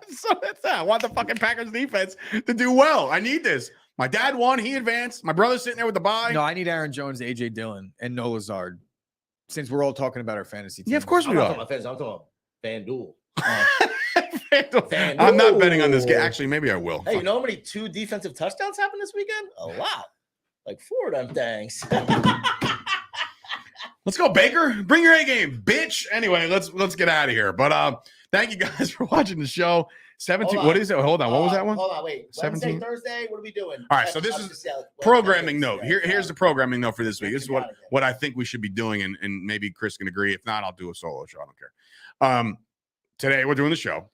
[SPEAKER 1] So that's that. I want the fucking Packers defense to do well. I need this. My dad won. He advanced. My brother's sitting there with the bye.
[SPEAKER 2] No, I need Aaron Jones, AJ Dillon, and Noah Lazard. Since we're all talking about our fantasy team.
[SPEAKER 1] Yeah, of course
[SPEAKER 3] I'm
[SPEAKER 1] we
[SPEAKER 3] not
[SPEAKER 1] are.
[SPEAKER 3] talking about fans. I'm talking about FanDuel.
[SPEAKER 1] I'm not betting on this game. Actually, maybe I will.
[SPEAKER 3] Hey, you know how many 2 defensive touchdowns happened this weekend? A lot. Like 4 of them things.
[SPEAKER 1] Let's go, Baker. Bring your A game, bitch. Anyway, let's get out of here. But thank you guys for watching the show. 17.
[SPEAKER 3] Hold
[SPEAKER 1] What
[SPEAKER 3] on.
[SPEAKER 1] is it? Hold on. What was that one?
[SPEAKER 3] Hold on, wait.
[SPEAKER 1] 17?
[SPEAKER 3] Wednesday, Thursday, what are we doing?
[SPEAKER 1] All right, so this is programming note. Here's the programming note for this week. This is what I think we should be doing, and maybe Chris can agree. If not, I'll do a solo show. I don't care. Today we're doing the show.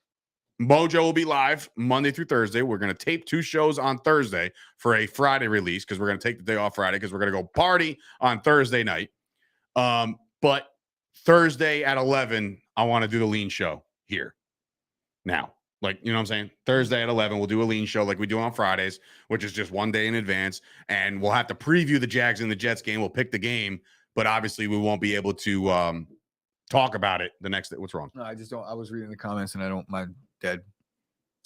[SPEAKER 1] Mojo will be live Monday through Thursday. We're going to tape 2 shows on Thursday for a Friday release because we're going to take the day off Friday because we're going to go party on Thursday night. But Thursday at 11, I want to do the lean show here. Now, like, you know what I'm saying? Thursday at 11, we'll do a lean show like we do on Fridays, which is just one day in advance. And we'll have to preview the Jags and the Jets game. We'll pick the game, but obviously we won't be able to talk about it the next day. What's wrong?
[SPEAKER 2] No, I just don't. I was reading the comments and I don't. My dad.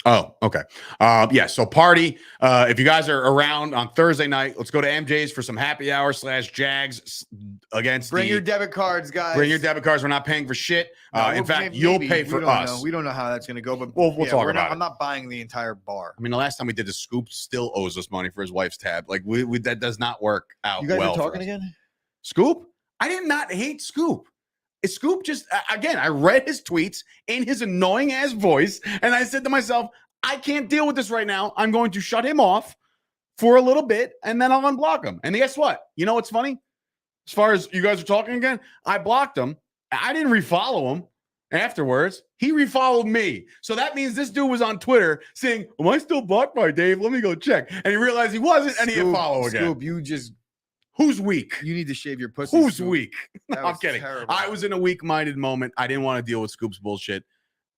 [SPEAKER 1] Oh, okay. Yeah. So party. If you guys are around on Thursday night, let's go to MJ's for some happy hour / Jags against.
[SPEAKER 2] Bring your debit cards, guys.
[SPEAKER 1] Bring your debit cards. We're not paying for shit.
[SPEAKER 2] No,
[SPEAKER 1] In fact,
[SPEAKER 2] maybe,
[SPEAKER 1] you'll pay for us.
[SPEAKER 2] We don't know how that's going to go, but
[SPEAKER 1] We'll talk
[SPEAKER 2] we're
[SPEAKER 1] about it.
[SPEAKER 2] I'm not buying the entire bar.
[SPEAKER 1] I mean, the last time we did the Scoop still owes us money for his wife's tab. Like we that does not work out.
[SPEAKER 2] You guys
[SPEAKER 1] well
[SPEAKER 2] are
[SPEAKER 1] for
[SPEAKER 2] talking
[SPEAKER 1] us.
[SPEAKER 2] again?
[SPEAKER 1] Scoop? I did not hate Scoop. Scoop just again, I read his tweets in his annoying ass voice, and I said to myself, I can't deal with this right now. I'm going to shut him off for a little bit, and then I'll unblock him. And guess what? You know what's funny? As far as you guys are talking again, I blocked him. I didn't refollow him afterwards. He refollowed me. So that means this dude was on Twitter saying, am I still blocked by Dave? Let me go check. And he realized he wasn't, and he hit follow again.
[SPEAKER 2] Scoop, you just
[SPEAKER 1] Who's weak?
[SPEAKER 2] you need to shave your pussy.
[SPEAKER 1] Who's
[SPEAKER 2] Scoop.
[SPEAKER 1] weak?
[SPEAKER 2] That
[SPEAKER 1] I'm
[SPEAKER 2] was
[SPEAKER 1] kidding.
[SPEAKER 2] terrible.
[SPEAKER 1] I was in a weak-minded moment. I didn't want to deal with Scoop's bullshit.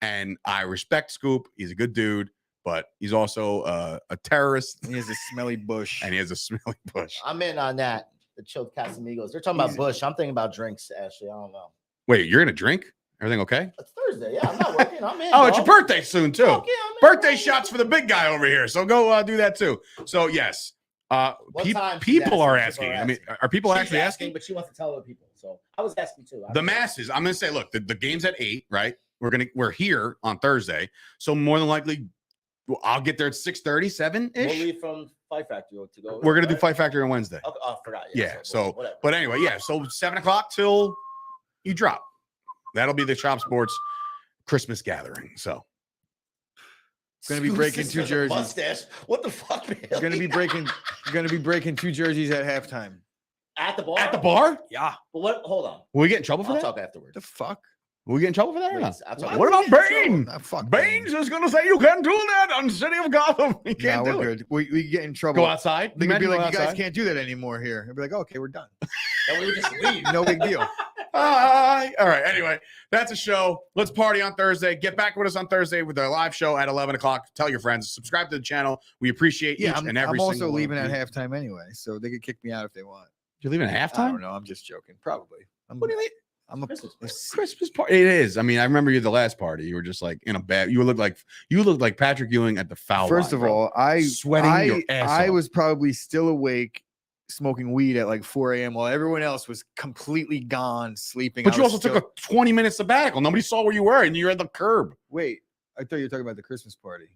[SPEAKER 1] And I respect Scoop. He's a good dude, but he's also a terrorist.
[SPEAKER 2] He has a smelly bush.
[SPEAKER 1] And he has a smelly bush.
[SPEAKER 3] I'm in on that. The chilled Casamigos. They're talking about Bush. I'm thinking about drinks, Ashley. I don't know.
[SPEAKER 1] Wait, you're going to drink? Everything okay?
[SPEAKER 3] It's Thursday. Yeah, I'm not working. I'm in.
[SPEAKER 1] Oh, it's your
[SPEAKER 3] bro.
[SPEAKER 1] birthday soon, too.
[SPEAKER 3] Fuck yeah, I'm in,
[SPEAKER 1] Birthday
[SPEAKER 3] bro.
[SPEAKER 1] shots for the big guy over here. So go do that, too. So, yes.
[SPEAKER 3] What time she's
[SPEAKER 1] People are
[SPEAKER 3] asking?
[SPEAKER 1] asking. I mean, are people
[SPEAKER 3] She's
[SPEAKER 1] actually asking?
[SPEAKER 3] but she wants to tell other people. So I was asking too.
[SPEAKER 1] The masses. I'm gonna say, look, the game's at 8, right? We're here on Thursday, so more than likely, I'll get there at 6:30, 7
[SPEAKER 3] We'll
[SPEAKER 1] ish.
[SPEAKER 3] leave from Fight Factory to go.
[SPEAKER 1] We're gonna do
[SPEAKER 3] right?
[SPEAKER 1] Fight Factory on Wednesday.
[SPEAKER 3] Oh, I forgot.
[SPEAKER 1] Yeah. So,
[SPEAKER 3] whatever.
[SPEAKER 1] but anyway, yeah. So 7 o'clock till you drop. That'll be the Chop Sports Christmas gathering. So
[SPEAKER 2] Gonna be breaking 2 jerseys.
[SPEAKER 3] Mustache. What the fuck, man?
[SPEAKER 2] Gonna be breaking 2 jerseys at halftime.
[SPEAKER 3] at the bar.
[SPEAKER 1] at the bar,
[SPEAKER 2] Yeah.
[SPEAKER 3] But what? Hold on.
[SPEAKER 1] will we get in trouble for
[SPEAKER 3] I'll
[SPEAKER 1] that?
[SPEAKER 3] talk afterwards.
[SPEAKER 2] The fuck?
[SPEAKER 1] Will we get in trouble for that or not?
[SPEAKER 3] Please, I'll talk
[SPEAKER 1] What about Bane?
[SPEAKER 2] Nah, fuck
[SPEAKER 1] Baines is gonna say you can't do that on City of Gotham. You
[SPEAKER 2] Nah,
[SPEAKER 1] can't do
[SPEAKER 2] we're
[SPEAKER 1] it.
[SPEAKER 2] good. We get in trouble.
[SPEAKER 1] Go outside.
[SPEAKER 2] They could be like, you guys
[SPEAKER 1] outside.
[SPEAKER 2] can't do that anymore here. They'd be like, okay, we're done.
[SPEAKER 3] Then we would just leave.
[SPEAKER 2] No big deal.
[SPEAKER 1] All right. Anyway, that's a show. Let's party on Thursday. Get back with us on Thursday with our live show at 11 o'clock. Tell your friends. Subscribe to the channel. We appreciate each and every
[SPEAKER 2] I'm also
[SPEAKER 1] single one
[SPEAKER 2] leaving
[SPEAKER 1] of
[SPEAKER 2] at
[SPEAKER 1] you.
[SPEAKER 2] halftime anyway, so they could kick me out if they want.
[SPEAKER 1] You're leaving at
[SPEAKER 2] I
[SPEAKER 1] halftime?
[SPEAKER 2] don't know. I'm just joking. Probably.
[SPEAKER 1] What do you mean?
[SPEAKER 2] I'm a
[SPEAKER 1] Christmas party. It is. I mean, I remember you the last party. You were just like in a bad. You looked like Patrick Ewing at the foul
[SPEAKER 2] First
[SPEAKER 1] line,
[SPEAKER 2] of
[SPEAKER 1] bro.
[SPEAKER 2] all, I
[SPEAKER 1] Sweating your ass
[SPEAKER 2] I
[SPEAKER 1] off.
[SPEAKER 2] was probably still awake, smoking weed at like 4 a.m. while everyone else was completely gone, sleeping.
[SPEAKER 1] But
[SPEAKER 2] I
[SPEAKER 1] you
[SPEAKER 2] was
[SPEAKER 1] also
[SPEAKER 2] still-
[SPEAKER 1] took a 20-minute sabbatical. Nobody saw where you were, and you're at the curb.
[SPEAKER 2] Wait. I thought you were talking about the Christmas party.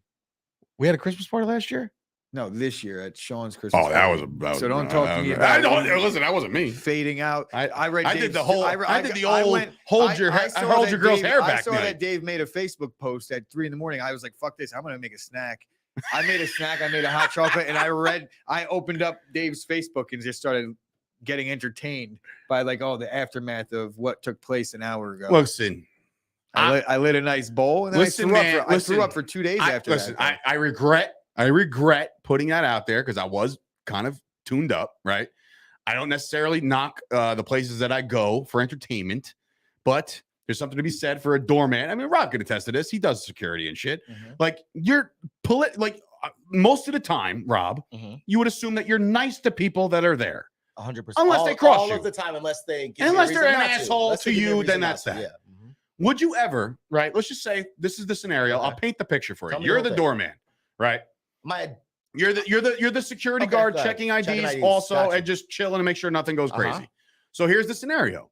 [SPEAKER 1] We had a Christmas party last year.
[SPEAKER 2] No, this year at Sean's Christmas.
[SPEAKER 1] Oh, that
[SPEAKER 2] party.
[SPEAKER 1] was a.
[SPEAKER 2] So don't talk to me
[SPEAKER 1] I
[SPEAKER 2] about
[SPEAKER 1] don't
[SPEAKER 2] it.
[SPEAKER 1] listen. That wasn't me.
[SPEAKER 2] Fading out.
[SPEAKER 1] I
[SPEAKER 2] read.
[SPEAKER 1] I did
[SPEAKER 2] Dave's-
[SPEAKER 1] the whole. I did the old
[SPEAKER 2] went-
[SPEAKER 1] hold your
[SPEAKER 2] I
[SPEAKER 1] hair.
[SPEAKER 2] saw
[SPEAKER 1] Hold
[SPEAKER 2] that
[SPEAKER 1] your girl's
[SPEAKER 2] Dave-
[SPEAKER 1] hair
[SPEAKER 2] I
[SPEAKER 1] back.
[SPEAKER 2] saw
[SPEAKER 1] night.
[SPEAKER 2] that Dave made a Facebook post at 3 a.m. I was like, "Fuck this! I'm gonna make a snack I made a snack. I made a hot chocolate, and I opened up Dave's Facebook and just started getting entertained by the aftermath of what took place an hour ago.
[SPEAKER 1] Listen,
[SPEAKER 2] I lit a nice bowl, and then I threw up for 2 days after that.
[SPEAKER 1] I regret putting that out there because I was kind of tuned up, right? I don't necessarily knock the places that I go for entertainment, but there's something to be said for a doorman. I mean, Rob could attest to this. He does security and shit.
[SPEAKER 3] Mm-hmm.
[SPEAKER 1] Most of the time, Rob, you would assume that you're nice to people that are there.
[SPEAKER 3] 100%.
[SPEAKER 1] Unless they cross
[SPEAKER 3] all
[SPEAKER 1] you.
[SPEAKER 3] of the time, unless they're an
[SPEAKER 1] asshole to you, then that's that.
[SPEAKER 3] Yeah.
[SPEAKER 1] Would you ever, right? Let's just say this is the scenario.
[SPEAKER 3] Okay.
[SPEAKER 1] I'll paint the picture for
[SPEAKER 3] Tell
[SPEAKER 1] you.
[SPEAKER 3] me
[SPEAKER 1] You're
[SPEAKER 3] the
[SPEAKER 1] the
[SPEAKER 3] whole
[SPEAKER 1] doorman, right? You're the security
[SPEAKER 3] Okay,
[SPEAKER 1] guard
[SPEAKER 3] go ahead.
[SPEAKER 1] checking IDs,
[SPEAKER 3] Checking IDs.
[SPEAKER 1] also,
[SPEAKER 3] Gotcha.
[SPEAKER 1] and just chilling to make sure nothing goes
[SPEAKER 3] Uh-huh.
[SPEAKER 1] crazy. So here's the scenario.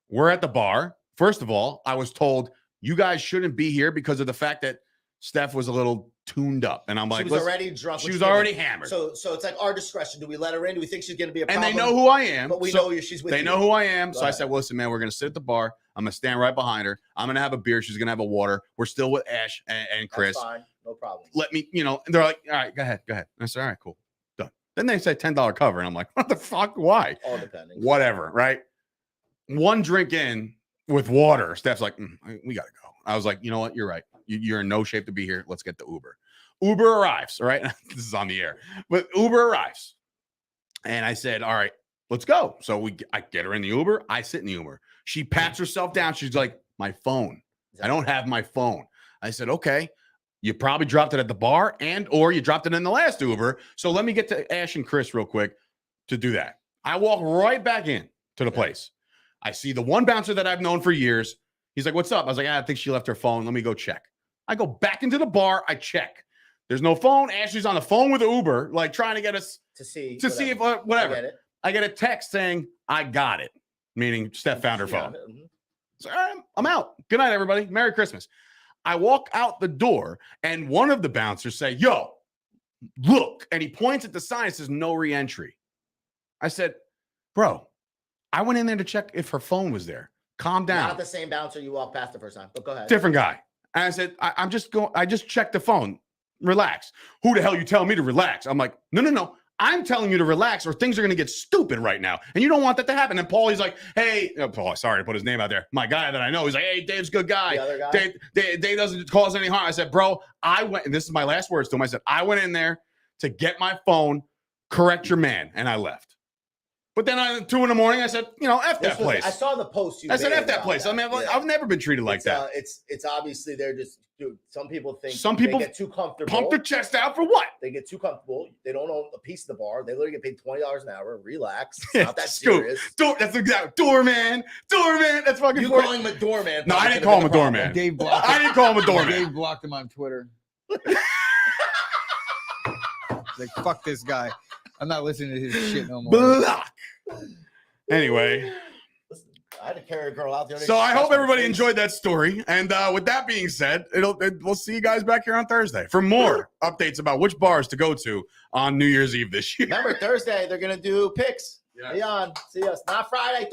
[SPEAKER 1] We're at the bar. First of all, I was told you guys shouldn't be here because of the fact that Steph was a little tuned up. And I'm like,
[SPEAKER 3] she was already drunk.
[SPEAKER 1] She was already hammered.
[SPEAKER 3] So it's like our discretion. Do we let her in? Do we think she's going to be a problem?
[SPEAKER 1] And they know who I am.
[SPEAKER 3] But we know she's with
[SPEAKER 1] They
[SPEAKER 3] you.
[SPEAKER 1] know who I am.
[SPEAKER 3] Go
[SPEAKER 1] So I
[SPEAKER 3] ahead.
[SPEAKER 1] said, well, listen, man, we're going to sit at the bar. I'm going to stand right behind her. I'm going to have a beer. She's going to have a water. We're still with Ash and Chris.
[SPEAKER 3] That's fine. No problem.
[SPEAKER 1] Let me, and they're like, all right, go ahead. And I said, all right, cool. Done. Then they said $10 cover. And I'm like, what the fuck? Why?
[SPEAKER 3] All depending.
[SPEAKER 1] Whatever, right? One drink in with water. Steph's like, we got to go. I was like, you know what? You're right. You're in no shape to be here. Let's get the Uber. Uber arrives, all right? This is on the air. But Uber arrives. And I said, all right, let's go. So I get her in the Uber. I sit in the Uber. She pats herself down. She's like, my phone. I don't have my phone. I said, okay. You probably dropped it at the bar or you dropped it in the last Uber. So let me get to Ash and Chris real quick to do that. I walk right back in to the place. I see the one bouncer that I've known for years. He's like, what's up? I was like, I think she left her phone. Let me go check. I go back into the bar. I check. There's no phone. Ashley's on the phone with the Uber, like trying to get us
[SPEAKER 3] to see
[SPEAKER 1] if whatever.
[SPEAKER 3] I get it.
[SPEAKER 1] I get a text saying, I got it, meaning Steph found her phone. So, all right, I'm out. Good night, everybody. Merry Christmas. I walk out the door, and one of the bouncers say, yo, look. And he points at the sign and says, no re-entry. I said, bro, I went in there to check if her phone was there. Calm down.
[SPEAKER 3] Not the same bouncer you walked past the first time, but go ahead.
[SPEAKER 1] Different guy. And I said, I just checked the phone. Relax. Who the hell you telling me to relax? I'm like, no. I'm telling you to relax or things are going to get stupid right now. And you don't want that to happen. And Paulie's like, hey, Paul, sorry to put his name out there. My guy that I know, he's like, hey, Dave's a good guy.
[SPEAKER 3] The other guy?
[SPEAKER 1] Dave doesn't cause any harm. I said, bro, I went, and this is my last words to him. I said, I went in there to get my phone, correct your man. And I left. But then at 2 a.m, I said, F that place.
[SPEAKER 3] I saw the post.
[SPEAKER 1] I said, F that place. I mean, I've never been treated like that.
[SPEAKER 3] It's obviously they're just, dude, some people think
[SPEAKER 1] people
[SPEAKER 3] they get too comfortable.
[SPEAKER 1] Pump their chest out for what?
[SPEAKER 3] They get too comfortable. They don't own a piece of the bar. They literally get paid $20 an hour. Relax. It's not that serious.
[SPEAKER 1] That's exactly. Doorman. That's fucking.
[SPEAKER 3] You calling him a doorman?
[SPEAKER 1] No, I didn't call him a doorman.
[SPEAKER 2] Dave blocked
[SPEAKER 1] I didn't call him a doorman.
[SPEAKER 2] Dave blocked him on Twitter. Like, fuck this guy. I'm not listening to his shit no more.
[SPEAKER 1] Block. Anyway.
[SPEAKER 3] Listen, I had to carry a girl out there.
[SPEAKER 1] So I hope everybody enjoyed that story. And with that being said, we'll see you guys back here on Thursday for more updates about which bars to go to on New Year's Eve this year.
[SPEAKER 3] Remember, Thursday, they're going to do picks.
[SPEAKER 1] Yeah.
[SPEAKER 3] Be on. See us. Not Friday.